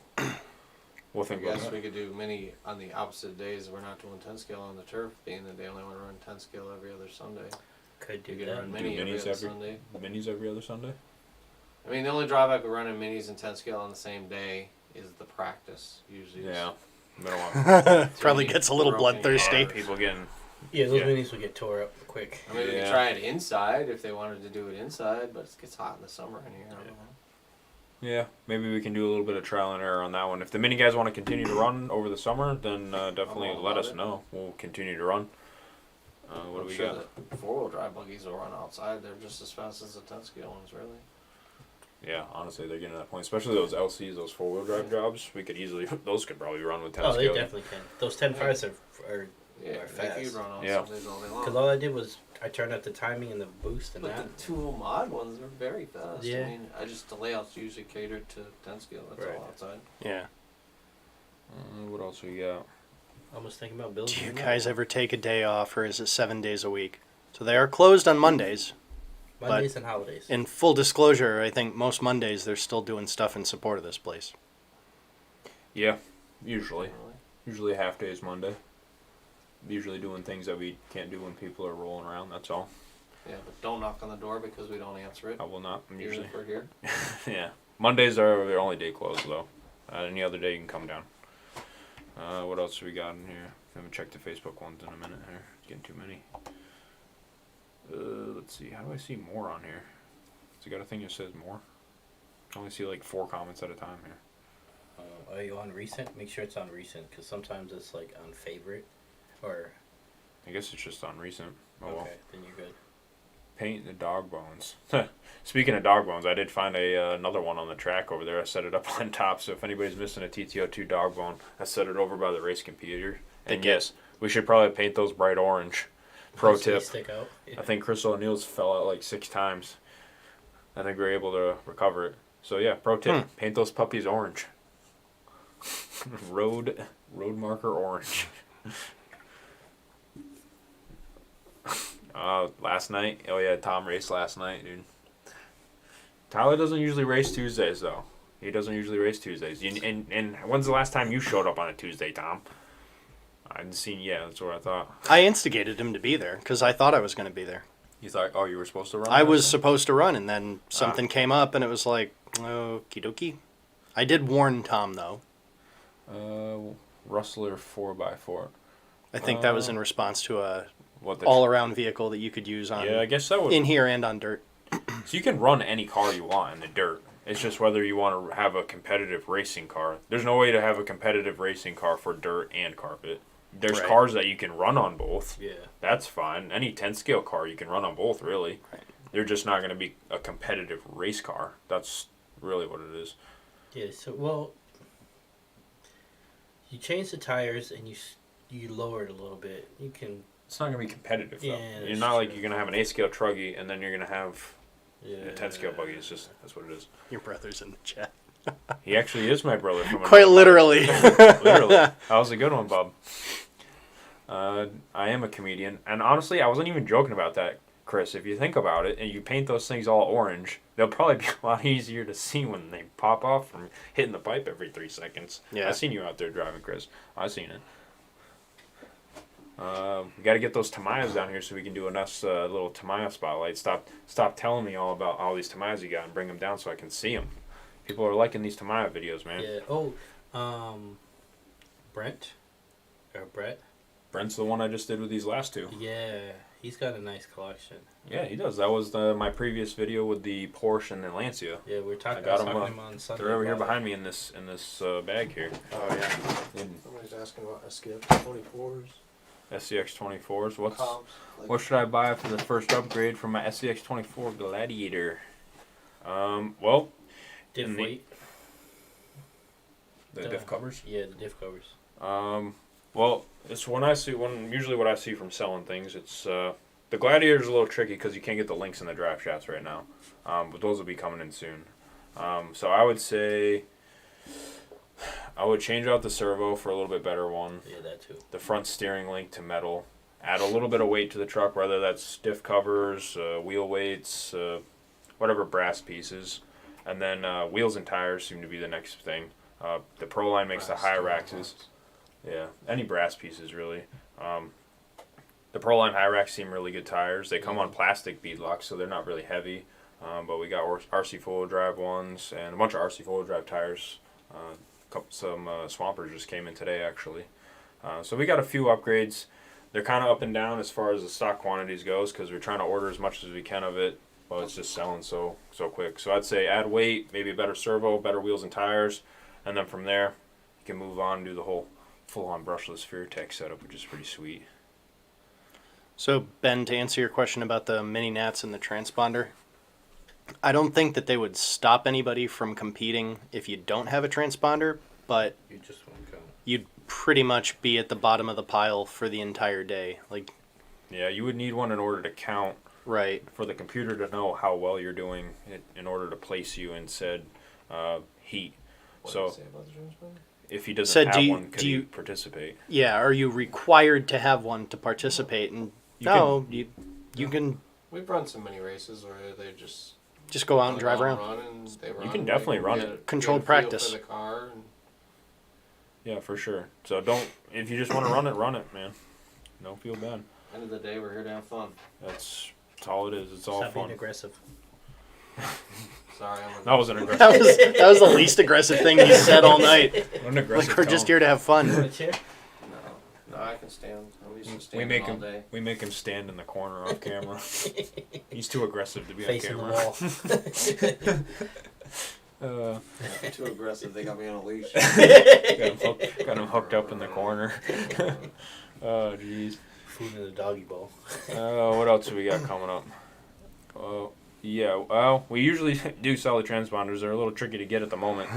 We'll I think about guess that. we could do mini on the opposite days. We're not doing 10 scale on the turf, being that they only want to run 10 scale every other Sunday. Could do You could that. run mini every minis other every- Sunday. Minis every other Sunday? I mean, the only drawback with running minis and 10 scale on the same day is the practice. Usually, it's Yeah. We don't want Probably gets a little broken bloodthirsty. cars. people getting... Yeah, those Yeah. minis will get tore up quick. I mean, we Yeah. could try it inside if they wanted to do it inside, but it gets hot in the summer in here. I don't know. Yeah, maybe we can do a little bit of trial and error on that one. If the mini guys want to continue to run over the summer, then definitely all let about us it. know. We'll continue to run. What do I'm we sure got? the 4-wheel drive buggies will run outside. They're just as fast as the 10 scale ones, really. Yeah, honestly, they're getting to that point. Especially those LCs, those 4-wheel drive jobs. We could easily, those could probably run with 10 Oh, they scale. definitely can. Those 10.5s are Yeah, They're they could fast. run on Yeah. Sundays all day because long. all I did was I turned up the timing and the boost and But that. the 2 mod ones are very fast. Yeah. I mean, the layouts usually cater to 10 scale. That's Right. all outside. Yeah. What else we got? I was thinking about building. Do you another guys one. ever take a day off, or is it 7 days a week? So they are closed on Mondays. Mondays and holidays? In full disclosure, I think most Mondays they're still doing stuff in support of this place. Yeah, usually. Really. Usually half day is Monday. Usually doing things that we can't do when people are rolling around, that's all. Yeah, but don't knock on the door because we don't answer it. I will not. I'm Even usually... if we're here. Yeah. Mondays are the only day closed, though. Any other day you can come down. What else do we got in here? Haven't checked the Facebook ones in a minute here. It's getting too many. Let's see. How do I see more on here? Has it got a thing that says more? I only see like 4 comments at a time here. Are you on recent? Make sure it's on recent because sometimes it's like on favorite or. I guess it's just on recent. Oh Okay, well. then you're good. Paint the dog bones. Speaking of dog bones, I did find another one on the track over there. I set it up on top, so if anybody's missing a TTO2 dog bone, I set it over by the race computer. And yes, we should probably paint those bright orange. Pro So they tip. Stick out. I think Chris O'Neill's fell out like 6 times. I think we were able to recover it. So yeah, pro tip, paint those puppies orange. road marker orange. Last night, oh yeah, Tom raced last night, dude. Tyler doesn't usually race Tuesdays though. He doesn't usually race Tuesdays. And when's the last time you showed up on a Tuesday, Tom? I hadn't seen. Yeah, that's what I thought. I instigated him to be there because I thought I was going to be there. You thought, oh, you were supposed to run? I last was night? supposed to run, and then something came up, and it was like, okie dokie. I did warn Tom, though. Rustler 4x4. I think that was in response to a What the all-around vehicle that you could use on Yeah, I guess that would. in here and on dirt. So you can run any car you want in the dirt. It's just whether you want to have a competitive racing car. There's no way to have a competitive racing car for dirt and carpet. There's Right. cars that you can run on both. Yeah. That's fine. Any 10 scale car you can run on both, really. Right. They're just not going to be a competitive race car. That's really what it is. Yeah. So well, you change the tires and you lower it a little bit. You can. It's not going to be competitive, though. Yeah, You're that's not like true. you're going to have an 8 scale truggy and then you're going to have Yeah. a 10 scale buggy. It's just, that's what it is. Your brother's in the chat. He actually is my brother. From Quite another mother. literally. Literally. That was a good one, Bob. I am a comedian. And honestly, I wasn't even joking about that, Chris. If you think about it and you paint those things all orange, they'll probably be a lot easier to see when they pop off from hitting the pipe every 3 seconds. Yeah. I seen you out there driving, Chris. I seen it. We got to get those Tamayas down here so we can do a nice little Tamaya spotlight. Stop telling me all about all these Tamayas you got and bring them down so I can see them. People are liking these Tamaya videos, man. Yeah. Oh, Brent or Brett. Brent's the one I just did with these last two. Yeah, he's got a nice collection. Yeah, he does. That was my previous video with the Porsche and the Lancia. Yeah, we're talking. I got talking them, to him on Sunday. They're over here about behind me in this bag here. Oh yeah. Somebody's asking about SKF 24s. SCX 24s. What Like, should I buy for the first upgrade for my SCX 24 Gladiator? Well, Diff in the- weight. the diff covers. Yeah, the diff covers. Well, it's usually what I see from selling things. It's the Gladiator's a little tricky because you can't get the links in the drive shafts right now. But those will be coming in soon. So I would say I would change out the servo for a little bit better one. Yeah, that too. The front steering link to metal. Add a little bit of weight to the truck, whether that's diff covers, wheel weights, whatever brass pieces. And then wheels and tires seem to be the next thing. The Proline makes the higher axes. Yeah, any brass pieces really. The Proline Hyrax seem really good tires. They come on plastic beadlocks, so they're not really heavy. But we got RC four-wheel drive ones and a bunch of RC four-wheel drive tires. Some Swampers just came in today, actually. So we got a few upgrades. They're kind of up and down as far as the stock quantities goes because we're trying to order as much as we can of it. Well, it's just selling so quick. So I'd say add weight, maybe a better servo, better wheels and tires, and then from there you can move on and do the whole full-on brushless FearTech setup, which is pretty sweet. So Ben, to answer your question about the mini nats and the transponder, I don't think that they would stop anybody from competing if you don't have a transponder, but You just won't go. you'd pretty much be at the bottom of the pile for the entire day. Like, Yeah, you would need one in order to count right. for the computer to know how well you're doing in order to place you in said heat. what So did it say about the transponder? if he doesn't Said, have do you- one, could do he you- participate? Yeah, are you required to have one to participate? And you can We've run some mini races where they just just go out and drive run around. and they run. can definitely They run get it. a- Controlled get a feel practice. for the car and Yeah, for sure. So if you just want to run it, man. Don't feel bad. end of the day, we're here to have fun. That's all it is. It's all Stop being fun. aggressive. Sorry, That was an aggressive. That was the least aggressive thing he said all night. An aggressive Like, we're just tone. here to have fun. A chair? No, I can stand. I'm used to We standing make all him. day. We make him stand in the corner off camera. He's too aggressive to be Facing on the camera. wall. Too aggressive. They got me on a leash. Got him hooked up in the corner. Oh, jeez. Food in the doggy bowl. What else do we got coming up? Yeah, well, we usually do sell the transponders. They're a little tricky to get at the moment.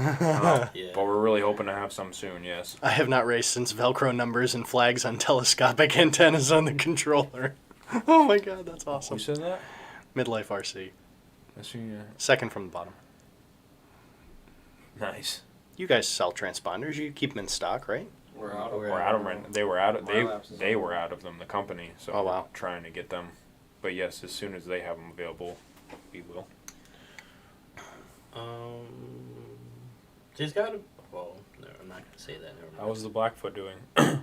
Yeah. But we're really hoping to have some soon, yes. I have not raced since Velcro numbers and flags on telescopic antennas on the controller. Oh my god, that's awesome. Who said that? Midlife RC. That's who you- Second from the bottom. Nice. You guys sell transponders. You keep them in stock, right? We're out of We're We're out of them. They were out of Milapse is they on. were out of them. The company. So Oh, wow. we're trying to get them. But yes, as soon as they have them available, we will. There's gotta. Well, no, I'm not gonna say that. Never mind. How was the Blackfoot doing? I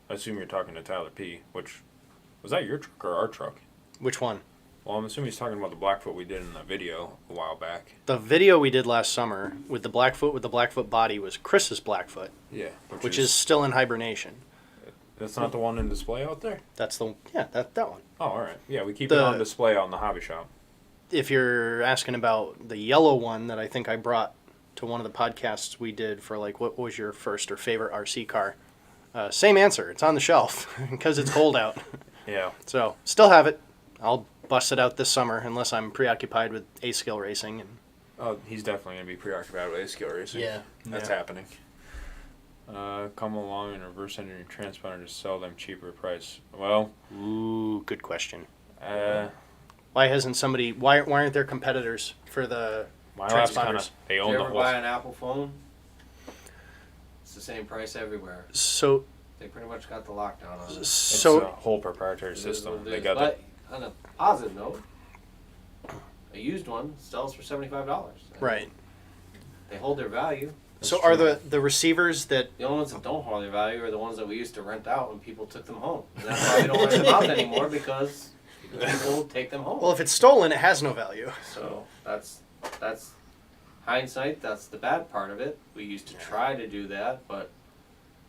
assume you're talking to Tyler P. Which was that your truck or our truck? Which one? Well, I'm assuming he's talking about the Blackfoot we did in the video a while back. The video we did last summer with the Blackfoot body was Chris's Blackfoot, Yeah. which is still in hibernation. That's not the one in display out there? That's that one. Oh, all right. Yeah, we keep The- it on display out in the hobby shop. If you're asking about the yellow one that I think I brought to one of the podcasts we did for like what was your first or favorite RC car, same answer. It's on the shelf because it's cold out. Yeah. So still have it. I'll bust it out this summer unless I'm preoccupied with A-scale racing. And Oh, he's definitely going to be preoccupied with A-scale racing. Yeah. That's Yeah. happening. Come along and reverse engineer transponder to sell them cheaper price. Well, ooh, good question. uh, Why hasn't somebody? Why aren't there competitors for the? my lab's kind Transponders. of they Did own you the ever whole. buy an Apple phone? It's the same price everywhere. So They pretty much got the lockdown on it. It's so a whole proprietary It is system. what it They is. got But on a positive note, a used one sells for $75. right. They hold their value. So are the receivers that The only ones that don't hardly value are the ones that we used to rent out when people took them home. And that's why we don't rent them out anymore, because people take them home. well, if it's stolen, it has no value. So that's hindsight. That's the bad part of it. We used to try to do that, but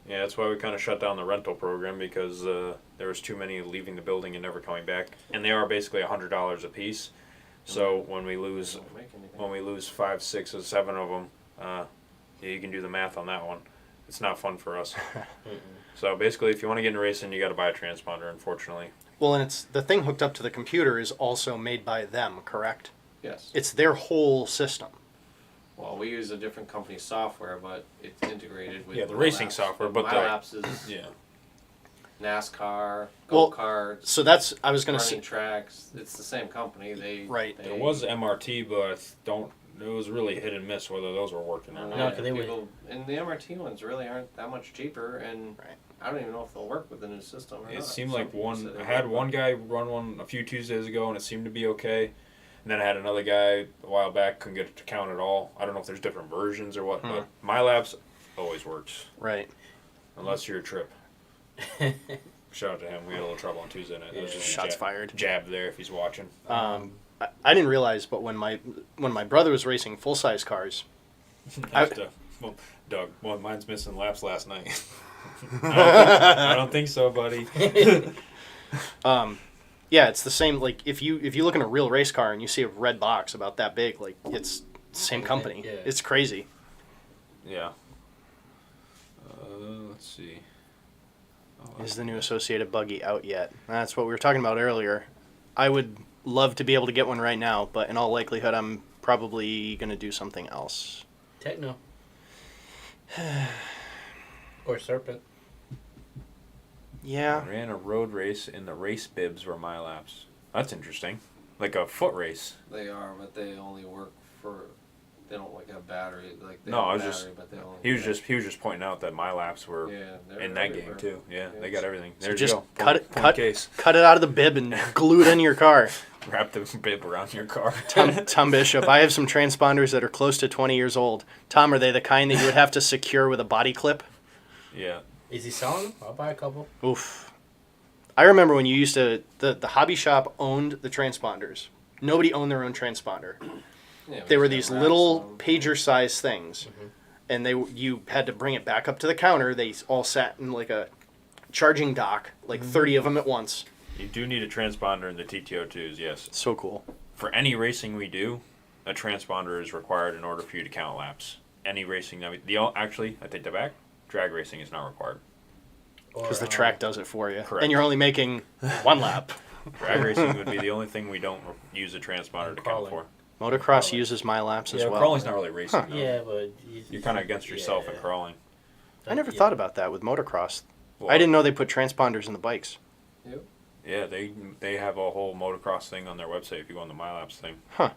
Yeah, that's why we kind of shut down the rental program, because there was too many leaving the building and never coming back, and they are basically $100 a piece. So when we they lose don't make anything. 5, 6, or 7 of them, yeah, you can do the math on that one. It's not fun for us. So basically, if you want to get into racing, you got to buy a transponder, unfortunately. Well, and it's the thing hooked up to the computer is also made by them, correct? Yes. It's their whole system. Well, we use a different company's software, but it's integrated with Yeah, the My racing Laps. software, but My the- Laps is Yeah. NASCAR, Well, go-karts, So that's I was going to running say. tracks. It's the same company. They Right. They, There was MRT, but it was really hit and miss whether those were working or No, not. No, 'cause they people, and the MRT ones really aren't that much cheaper, and Right. I don't even know if they'll work with the new system or not. It seemed Some like people said one. they I had would, one but- guy run one a few Tuesdays ago, and it seemed to be okay. And then I had another guy a while back, couldn't get it to count at all. I don't know if there's different versions or what, but My Laps always works, Right. unless you're a trip. Shout out to him. We had a little trouble on Tuesday night. There was just a Shots fired. jab there if he's watching. I didn't realize, but when my brother was racing full size cars, Well, Doug, well, mine's missing laps last night. I don't think so, buddy. yeah, it's the same. Like if you look in a real race car and you see a red box about that big, like it's the same company. Yeah. It's crazy. Yeah. Let's see. Is the new Associated buggy out yet? That's what we were talking about earlier. I would love to be able to get one right now, but in all likelihood, I'm probably going to do something else. Techno. Or Serpent. Yeah. Ran a road race and the race bibs were My Laps. That's interesting. Like a foot race. They are, but they only work for. They don't like have battery. Like they No, have I was battery, just- But they only He was just pointing out that My Laps were Yeah, they're in that everywhere. game too. Yeah, they Yes. got everything. So There you just go. cut Case. it out of the bib and glue it in your car. Wrap the bib around your car. Tom Bishop, I have some transponders that are close to 20 years old. Tom, are they the kind that you would have to secure with a body clip? Yeah. Is he selling them? I'll buy a couple. Oof. I remember when you used to, the hobby shop owned the transponders. Nobody owned their own transponder. Yeah, They we were just these have little racks on 'em. pager-sized things, and you had to bring it back up to the counter. They all sat in like a charging dock, like 30 of them at once. You do need a transponder in the TTO2s, yes. So cool. For any racing we do, a transponder is required in order for you to count laps. Any racing that actually, I take that back. Drag racing is not required. Because the track does it for you. Correct. And you're only making one lap. Drag racing would be the only thing we don't use a transponder to count Crawling. for. Motocross uses My Laps as Yeah, well. crawling's not really racing. Though. Yeah, but You're kind of against yourself in yeah. crawling. I never thought about that with motocross. Well, I didn't know they put transponders in the bikes. Yep. Yeah, they have a whole motocross thing on their website if you go on the My Laps thing. Huh.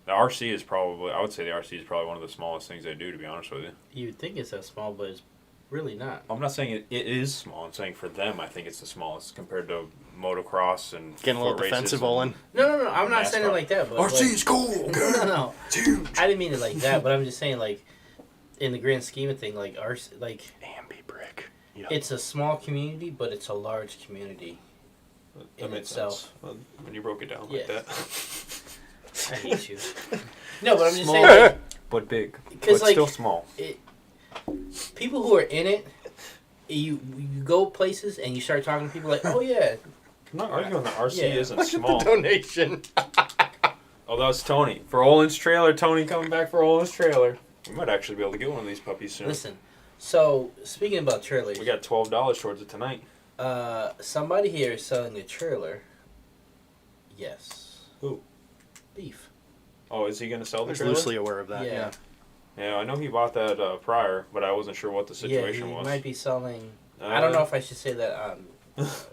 The RC is probably, I would say the RC is probably one of the smallest things they do, to be honest with you. You'd think it's that small, but it's really not. I'm not saying it is small. I'm saying for them, I think it's the smallest compared to motocross and Getting a little foot races defensive, and- Olin. No. I'm not saying it NASCAR. like that. But RC is cool. No. It's huge. I didn't mean it like that. But I'm just saying, like, in the grand scheme of thing, like Ambi brick. Yep. it's a small community, but it's a large community. That in made itself. sense when you broke it down Yeah. like that. I hate you. No, but I'm just saying, like, But big. because But like still small. people who are in it, you go places and you start talking to people like, oh yeah, I'm not arguing the RC Yeah. isn't Look small. at the donation. Oh, that was Tony. For Olin's trailer, Tony coming back for Olin's trailer. We might actually be able to get one of these puppies soon. listen. So speaking about trailers, We got $12 towards it tonight. somebody here is selling a trailer. Yes. Who? Beef. Oh, is he going to sell I the was trailer? loosely aware of that. Yeah. Yeah. Yeah, I know he bought that prior, but I wasn't sure what the situation yeah, he was. might be selling. I don't know if I should say that. Oops.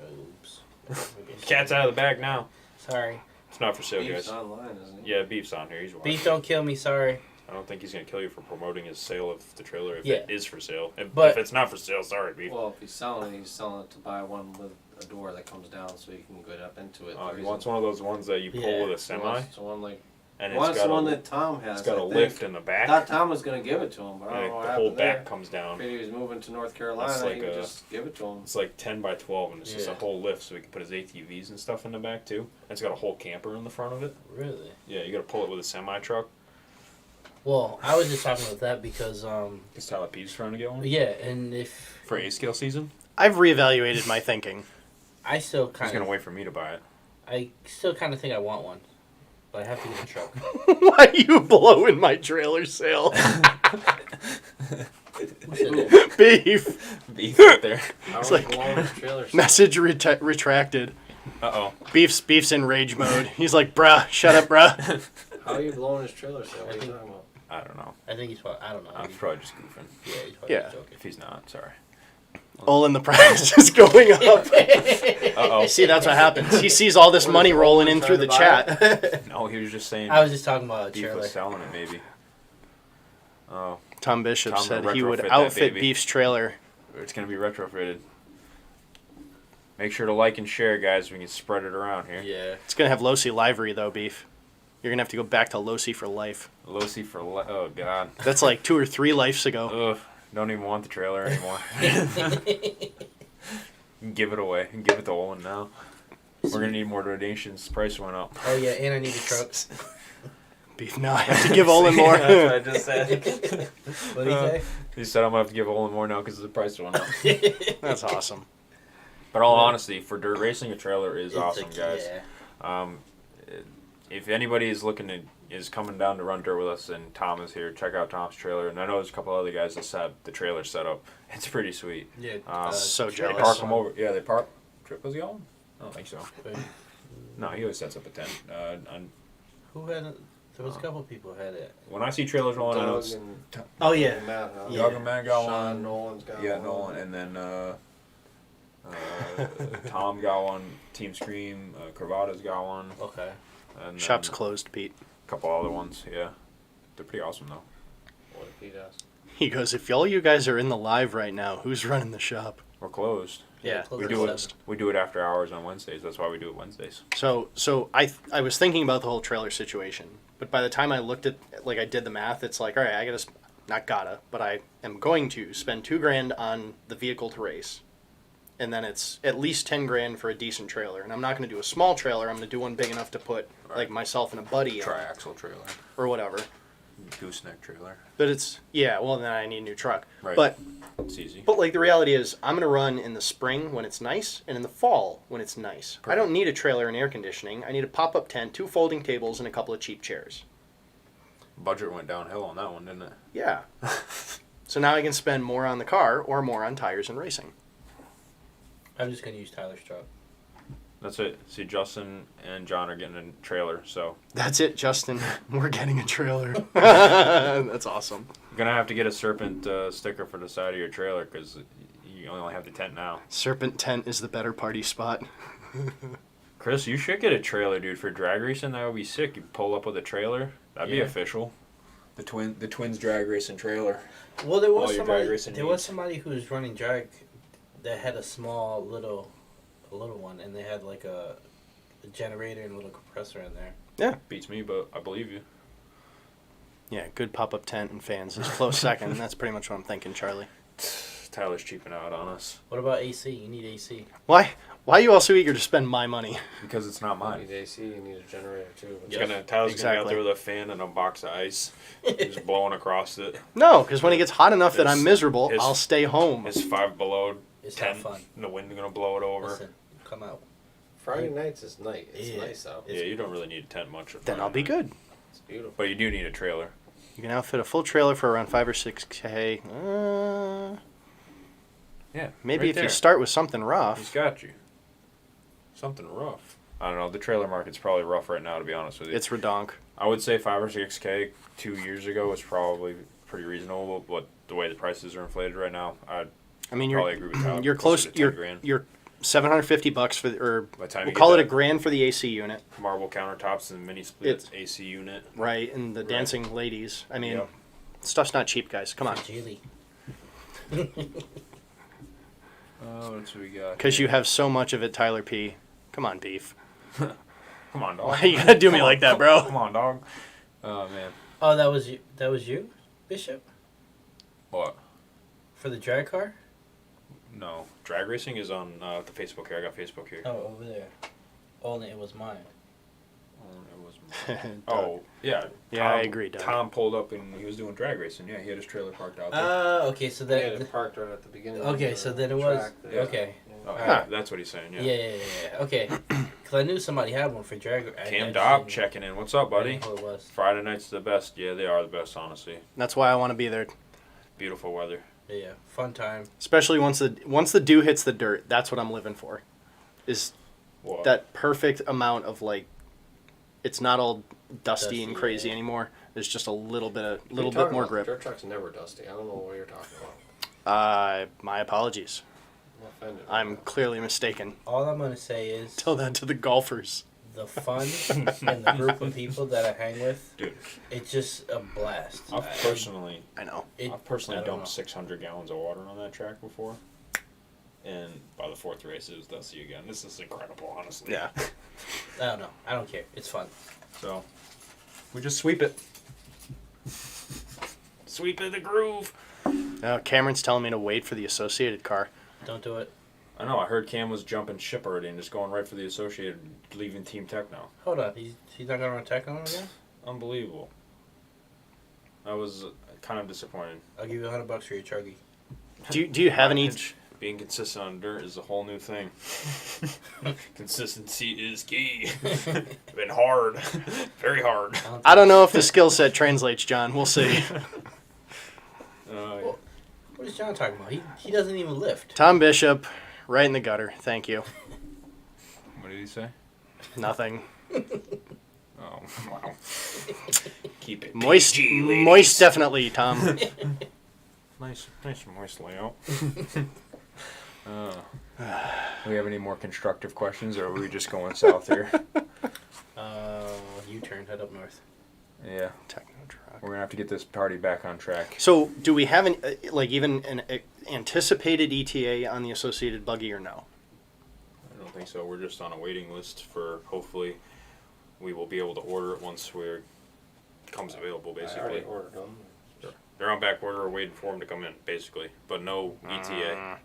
Maybe I should. Cat's out of the bag now. Sorry. It's not for sale, Beef's guys. online, isn't he? Yeah, Beef's on here. He's watching. Beef, don't kill me. Sorry. I don't think he's going to kill you for promoting his sale of the trailer if Yeah. it is for sale. But- if it's not for sale, sorry, Beef. Well, if he's selling it to buy one with a door that comes down so you can get up into it. He There wants isn't- one of those ones that you pull Yeah. with a he semi, wants one like and Well, it's that's got the one a, that Tom has. it's got I a think. lift in the I back. thought Tom was gonna give it to him, but I don't And know what the happened whole back there. comes down. Maybe he was moving to North Carolina. It's like he would a- just give it to him. It's like 10 by 12, and it's just a Yeah. whole lift, so we can put his ATVs and stuff in the back too. It's got a whole camper in the front of it. Really? Yeah, you got to pull it with a semi truck. Well, I was just talking about that because Because Tyler Pete's trying to get one yeah, and if for A scale season. I've reevaluated my thinking. I still He's kind gonna of wait for me to buy it. I still kind of think I want one, but I have to get a truck. Why are you blowing my trailer sale? Who said that? Beef. Beef right there. How It's are like- we blowing his trailer? Message retracted. Uh Beef's in rage mode. He's like, bruh, shut up, bruh. How are you blowing his trailer? So what are you talking about? I don't know. I think he's probably. I don't know. I'm probably just goofing. Yeah, he's probably Yeah. just joking. If he's not, sorry. Olin, the price is going up. Uh See, that's what happens. He sees all this What money is rolling Olin in through the trying to chat. oh. No, he was just saying. I was just talking about a Beef trailer. was selling it, maybe. Oh, Tom Bishop Tom said would he would retrofit that outfit baby. Beef's trailer. it's gonna be retrofitted. Make sure to like and share, guys. We can spread it around here. Yeah. It's going to have Losi livery, though, Beef. You're going to have to go back to Losi for life. Losi for oh god. That's like 2 or 3 lives ago. Ugh. Don't even want the trailer anymore. Give it away. Give it to Olin now. We're gonna need more donations. Price went up. Oh yeah, and I need a truck. Beef, now I have to give Olin more. That's what I just said. What do you say? He said I'm gonna have to give Olin more now because the price went up. That's awesome. But all honesty, for dirt racing, a trailer is It's awesome, a- guys. Yeah. If anybody is is coming down to run dirt with us, and Tom is here, check out Tom's trailer. And I know there's a couple other guys that have the trailer set up. It's pretty sweet. Yeah. So They jealous. park them over. Yeah, they park. Was he on? I don't think so. Wait, No, he always sets up a tent. who had it? There was a couple people who had it. When I see trailers rolling out, Doug it's and Oh yeah. Matt, huh? Yeah. Doug and Matt got Sean one. Nolan's got Yeah, one. Nolan, and then Tom got one. Team Scream, Cravata's got one, Okay. and Shop's then closed, Pete. a couple other ones. Yeah, they're pretty awesome though. What if he does? He goes, if all you guys are in the live right now, who's running the shop? We're closed. Yeah, close We at do 7. it. We do it after hours on Wednesdays. That's why we do it Wednesdays. So I was thinking about the whole trailer situation, but by the time I looked at, like, I did the math, it's like, all right, I gotta, not gotta, but I am going to spend $2,000 on the vehicle to race, and then it's at least $10,000 for a decent trailer. And I'm not gonna do a small trailer. I'm gonna do one big enough to put like myself and a buddy in, Triaxle trailer, or whatever. gooseneck trailer. But it's well, then I need a new truck. Right. But It's easy. like the reality is, I'm gonna run in the spring when it's nice, and in the fall when it's nice. I don't need a trailer and air conditioning. I need a pop-up tent, 2 folding tables, and a couple of cheap chairs. Budget went downhill on that one, didn't it? Yeah. So now I can spend more on the car or more on tires and racing. I'm just gonna use Tyler's truck. That's it. See, Justin and John are getting a trailer, so That's it, Justin. We're getting a trailer. That's awesome. you're gonna have to get a serpent sticker for the side of your trailer because you only have the tent now. Serpent tent is the better party spot. Chris, you should get a trailer, dude, for drag racing. That would be sick. You pull up with a trailer. That'd be Yeah. official. The twins drag racing trailer. Well, there was All your somebody. drag racing There was needs. somebody who was running drag that had a small little one, and they had like a generator and a little compressor in there. Beats me, but I believe you. Yeah, good pop-up tent and fans is close second. That's pretty much what I'm thinking, Charlie. Tyler's cheaping out on us What about AC? You need AC. Why are you all so eager to spend my money? because it's not You mine. need AC, you need a generator too. It's Yes. Tyler's gonna be out Exactly. there with a fan and a box of ice, just blowing across it. No, because when it gets hot enough that I'm It's- miserable, it's- I'll stay home. It's 5 below It's 10, not fun. and the wind's gonna blow it over. Listen, come out. Friday nights is night. It's Yeah. nice out. Yeah, you don't really need a tent much. Then I'll be good. It's beautiful. But you do need a trailer. You can outfit a full trailer for around 5 or 6K. Yeah, Maybe right if there. you start with something He's rough. got you. Something rough. I don't know. The trailer market's probably rough right now, to be honest with you. It's redonk. I would say 5 or 6K 2 years ago was probably pretty reasonable, but the way the prices are inflated right now, I'd I mean, probably agree with Tyler. you're closer close. to 10 grand. You're $750 for, or By the time we'll you call get it a that grand for the AC unit, marble countertops and mini splits AC unit. right? And the Right. dancing ladies. I mean, Yep. stuff's not cheap, guys. Come on. Jilly. Oh, that's what we got. Because you have so much of it, Tyler P. Come on, Beef. Come on, dog. Why you gotta do me like that, bro? Come on, dog. Oh man. Oh, that was you. That was you, Bishop, What? for the drag car. No. Drag racing is on the Facebook here. I got Facebook here. Oh, over there. Only it was mine. It was oh, yeah. Yeah, I agree, Doug. Tom pulled up and he was doing drag racing. Yeah, he had his trailer parked out there. Okay, so They had that. it parked right at the beginning. Okay, of so the then it was. track there. Okay. Oh, Yeah. yeah, that's what he's saying, Yeah, yeah. yeah. Okay, because I knew somebody had one for drag. I Cam just Dobb didn't- checking in. What's up, I buddy? didn't know who it was. Friday night's the best. Yeah, they are the best, honestly. That's why I want to be there. Beautiful weather. Yeah, fun time. Especially once the dew hits the dirt. That's what I'm living for. Is What? that perfect amount of like, it's not all dusty and Dusty, crazy yeah. anymore. There's just a little bit What are you more talking about? grip. Dirt truck's never dusty. I don't know what you're talking about. My apologies. I'm offended. I'm clearly mistaken. All I'm gonna say is Tell that to the golfers. the fun and the group of people that I hang with. Dude, It's just a blast. I've personally, I know. I don't dumped know. 600 gallons of water on that track before. And by the fourth race, it was dusty again. This is incredible, honestly. Yeah. I don't know. I don't care. It's fun. So, we just sweep it. Sweep in the groove. Cameron's telling me to wait for the Associated car. Don't do it. I know, I heard Cam was jumping ship already and just going right for the Associated, leaving Team Tech now. Hold on. He's not gonna run tech on him again. Unbelievable. I was kind of disappointed. I'll give you $100 for your chuggy. Do you have any? Being consistent on dirt is a whole new thing. Consistency is key. Been hard. Very hard. I don't know if the skill set translates, John. We'll see. What is John talking about? He doesn't even lift. Tom Bishop, right in the gutter. Thank you. What did he say? Nothing. Oh, wow. Keep it Moist, PG, ladies. moist, definitely, Tom. Nice moist layout. Do we have any more constructive questions, or are we just going south here? U-turn, head up north. Yeah, Techno truck. we're gonna have to get this party back on track. So, do we have even an anticipated ETA on the Associated buggy or no? I don't think so. We're just on a waiting list for, hopefully we will be able to order it once it comes available, I basically. already ordered them. They're on back order or waiting for them to come in, basically, but no ETA.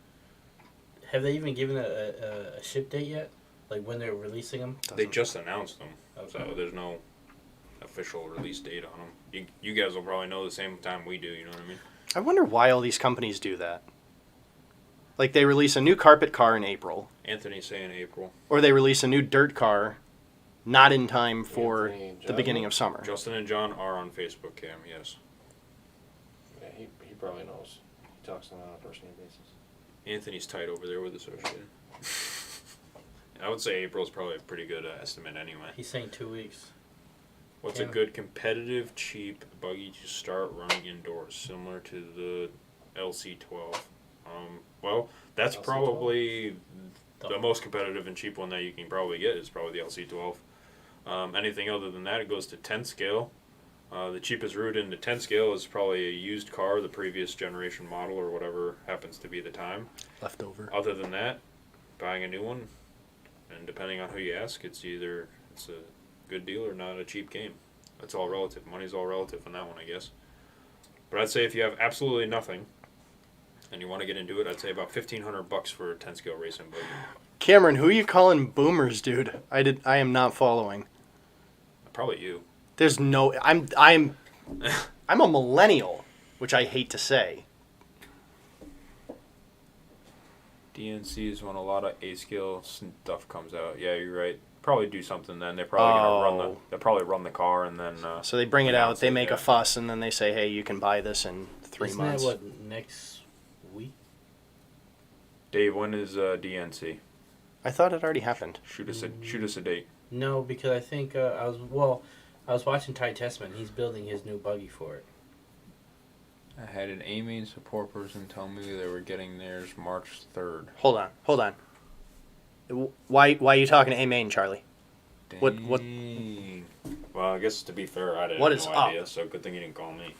Have they even given a ship date yet? Like when they're releasing them? They just announced them, Okay. so there's no official release date on them. You guys will probably know the same time we do, you know what I mean? I wonder why all these companies do that. Like, they release a new carpet car in April, Anthony's saying April. or they release a new dirt car not in time for Anthony the John? beginning of summer. Justin and John are on Facebook, Cam, yes. Yeah, he probably knows. He talks to them on a personal basis. Anthony's tight over there with Associated. I would say April's probably a pretty good estimate anyway. He's saying 2 weeks. What's Cam. a good competitive, cheap buggy to start running indoors, similar to the LC12? Well, that's LC12? probably the most competitive and cheap one that you can probably get is probably the LC12. Anything other than that, it goes to 10 scale. The cheapest route into 10 scale is probably a used car, the previous generation model or whatever happens to be the time. Leftover. Other than that, buying a new one, and depending on who you ask, it's a good deal or not a cheap game. That's all relative. Money's all relative on that one, I guess. But I'd say if you have absolutely nothing and you want to get into it, I'd say about $1,500 for a 10 scale racing buggy. Cameron, who are you calling boomers, dude? I am not following. Probably you. There's no. I'm a millennial, which I hate to say. DNC is when a lot of A scale stuff comes out. Yeah, you're right. Probably do something then. They're probably gonna they'll probably run the car and then. So they bring it out, they make yeah. a fuss, and then they say, "Hey, you can buy this in 3 Isn't months." that what, next week? Dave, when is DNC? I thought it already happened. Shoot us a date. No, because I think I was watching Ty Tessman. He's building his new buggy for it. I had an A-main support person tell me they were getting theirs March 3rd. Hold on. Why are you talking to A-Main, Charlie? What- Dang. Well, I guess to be fair, I didn't What have is no up? idea, so good thing you didn't call me.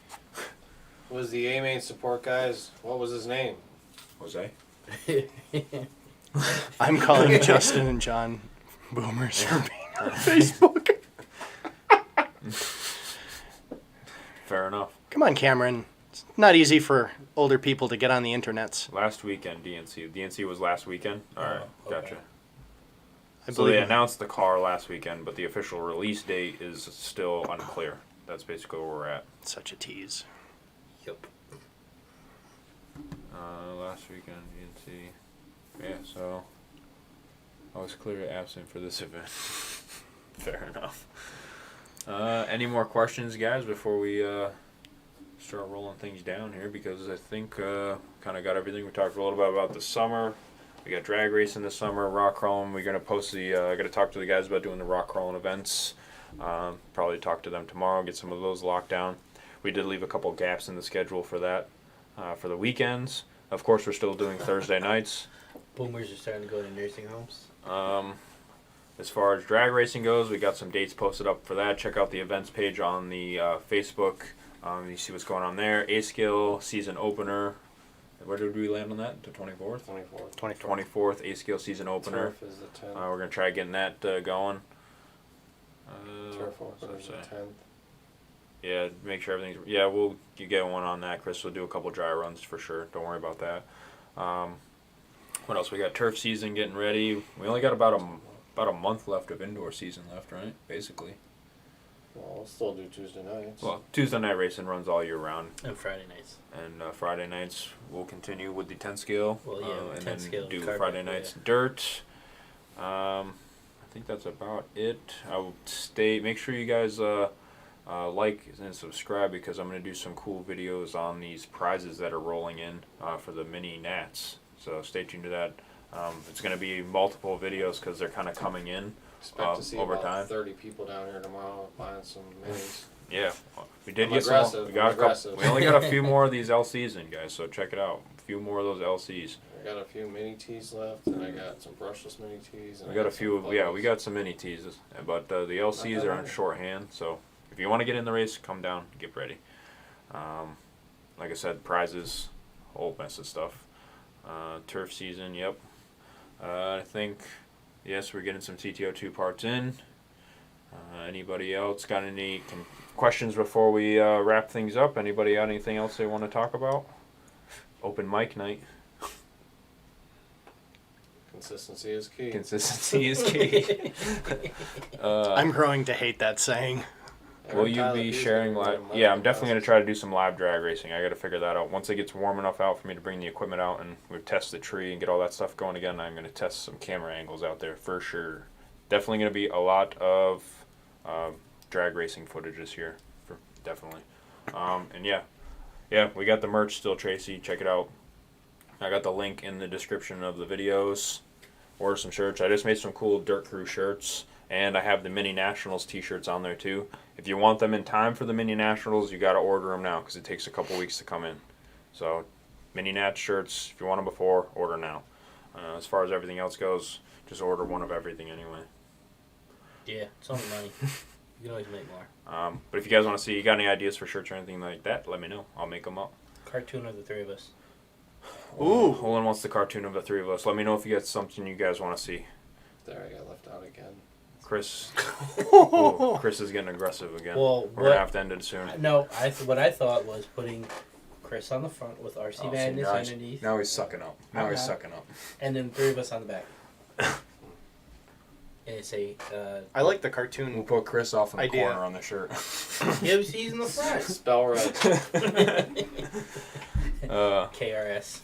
Was the A-Main support guys, what was his name? Jose? I'm calling Justin and John boomers for being on Facebook. Fair enough. Come on, Cameron. It's not easy for older people to get on the internets. Last weekend, DNC. DNC was last weekend? Alright, okay. gotcha. I So they believe announced the car last weekend, but the official release date is still unclear. That's basically where we're at. such a tease. Yep. Last weekend, DNC. Yeah, so I was clearly absent for this event. Fair enough. Any more questions, guys, before we start rolling things down here? Because I think kind of got everything. We talked a little bit about the summer. We got drag racing this summer, rock crawling. We're gonna post the. I got to talk to the guys about doing the rock crawling events. Probably talk to them tomorrow. Get some of those locked down. We did leave a couple gaps in the schedule for that. For the weekends, of course, we're still doing Thursday nights. Boomers are starting to go to nursing homes. As far as drag racing goes, we got some dates posted up for that. Check out the events page on the Facebook. You see what's going on there. A-Scale season opener. Where did we land on that? The 24th? 24th. 24th A-Scale season opener. Turf is the 10th. We're going to try getting that going. Turf what did I is the say? 10th. Yeah, make sure everything's... Yeah, we'll get one on that. Chris will do a couple dry runs for sure. Don't worry about that. What else? We got turf season getting ready. We only got about a month left of indoor season left, right? Basically. Well, we'll still do Tuesday nights. Well, Tuesday night racing runs all year round. And Friday nights. And Friday nights we'll continue with the 10 scale. Well, yeah, and 10 then scale do carpet, Friday nights dirt. I think that's about it. I will make sure you guys like and subscribe, because I'm going to do some cool videos on these prizes that are rolling in for the mini Nats. So stay tuned to that. It's going to be multiple videos because they're kind of coming in Expect to see over about time. 30 people down here tomorrow buying some minis. Yeah, we did I'm get aggressive, some. We I'm got a couple. aggressive. We only got a few more of these LCs in, guys. So check it out. A few more of those LCs. I got a few mini tees left, and I got some brushless mini tees. And We I got a some few. Yeah, we bubbles. got some mini teases, but the LCs are on many. shorthand. So if you want to get in the race, come down, get ready. Like I said, prizes, whole mess of stuff. Turf season, yep. I think, yes, we're getting some TTO2 parts in. Anybody else got any questions before we wrap things up? Anybody got anything else they want to talk about? Open mic night. Consistency is key. Consistency is key. I'm growing to hate that saying. Will you Tyler be Hughes sharing gonna live? win a Yeah, I'm mic definitely going to class. try to do some live drag racing. I got to figure that out. Once it gets warm enough out for me to bring the equipment out and we test the tree and get all that stuff going again, I'm going to test some camera angles out there for sure. Definitely going to be a lot of drag racing footage this year. Definitely. And yeah, we got the merch still, Tracy. Check it out. I got the link in the description of the videos. Order some shirts. I just made some cool Dirt Crew shirts. And I have the Mini Nationals t-shirts on there too. If you want them in time for the Mini Nationals, you got to order them now because it takes a couple weeks to come in. So, Mini Nat shirts, if you want them before, order now. As far as everything else goes, just order one of everything anyway. Yeah, it's only money. You can always make more. But if you guys want to see, you got any ideas for shirts or anything like that, let me know. I'll make them up. Cartoon of the three of us. Ooh. Olin wants the cartoon of the three of us. Let me know if you got something you guys want to see. There, I got left out again. Chris. Ooh, Chris is getting aggressive again. Well, We're going to have to end it soon. No, what I thought was putting Chris on the front with RC Oh, see, Madness now he's- underneath, Now he's sucking up. Now he's Uh-huh. sucking up. and then three of us on the back. And it's a I like the We'll cartoon. put Chris off in the Idea. corner on the shirt. he's in the front. Spell right. KRS.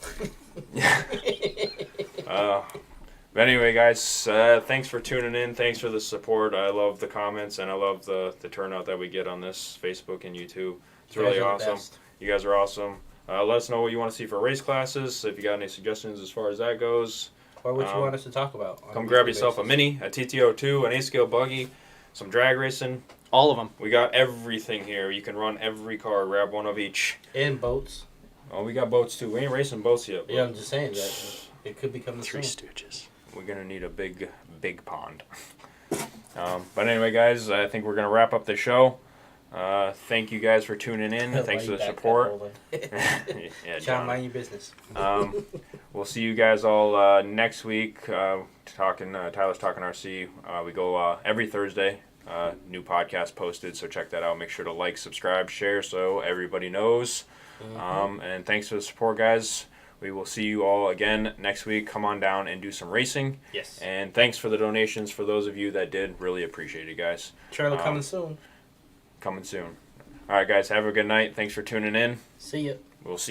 But anyway, guys, thanks for tuning in. Thanks for the support. I love the comments and I love the turnout that we get on this Facebook and YouTube. It's really You guys are the awesome. best. You guys are awesome. Let us know what you want to see for race classes. If you got any suggestions as far as that goes, Or what you want us to talk about. on come a grab weekly yourself a basis. mini, a TTO2, an A-scale buggy, some drag racing. All of them. We got everything here. You can run every car. Grab one of each. And boats. Oh, we got boats too. We ain't racing boats yet. But Yeah, I'm just saying that it could become the Three same. Stooges. we're gonna need a big pond. But anyway, guys, I think we're gonna wrap up the show. thank you guys for tuning in. Thanks for the support. Yeah, John, mind your business. We'll see you guys all next week. Tyler's Talking RC. We go every Thursday. New podcast posted, so check that out. Make sure to like, subscribe, share, so everybody knows. And thanks for the support, guys. We will see you all again next week. Come on down and do some racing. Yes. And thanks for the donations for those of you that did. Really appreciate it, guys. Trailer coming soon. Coming soon. All right, guys. Have a good night. Thanks for tuning in. See ya. We'll see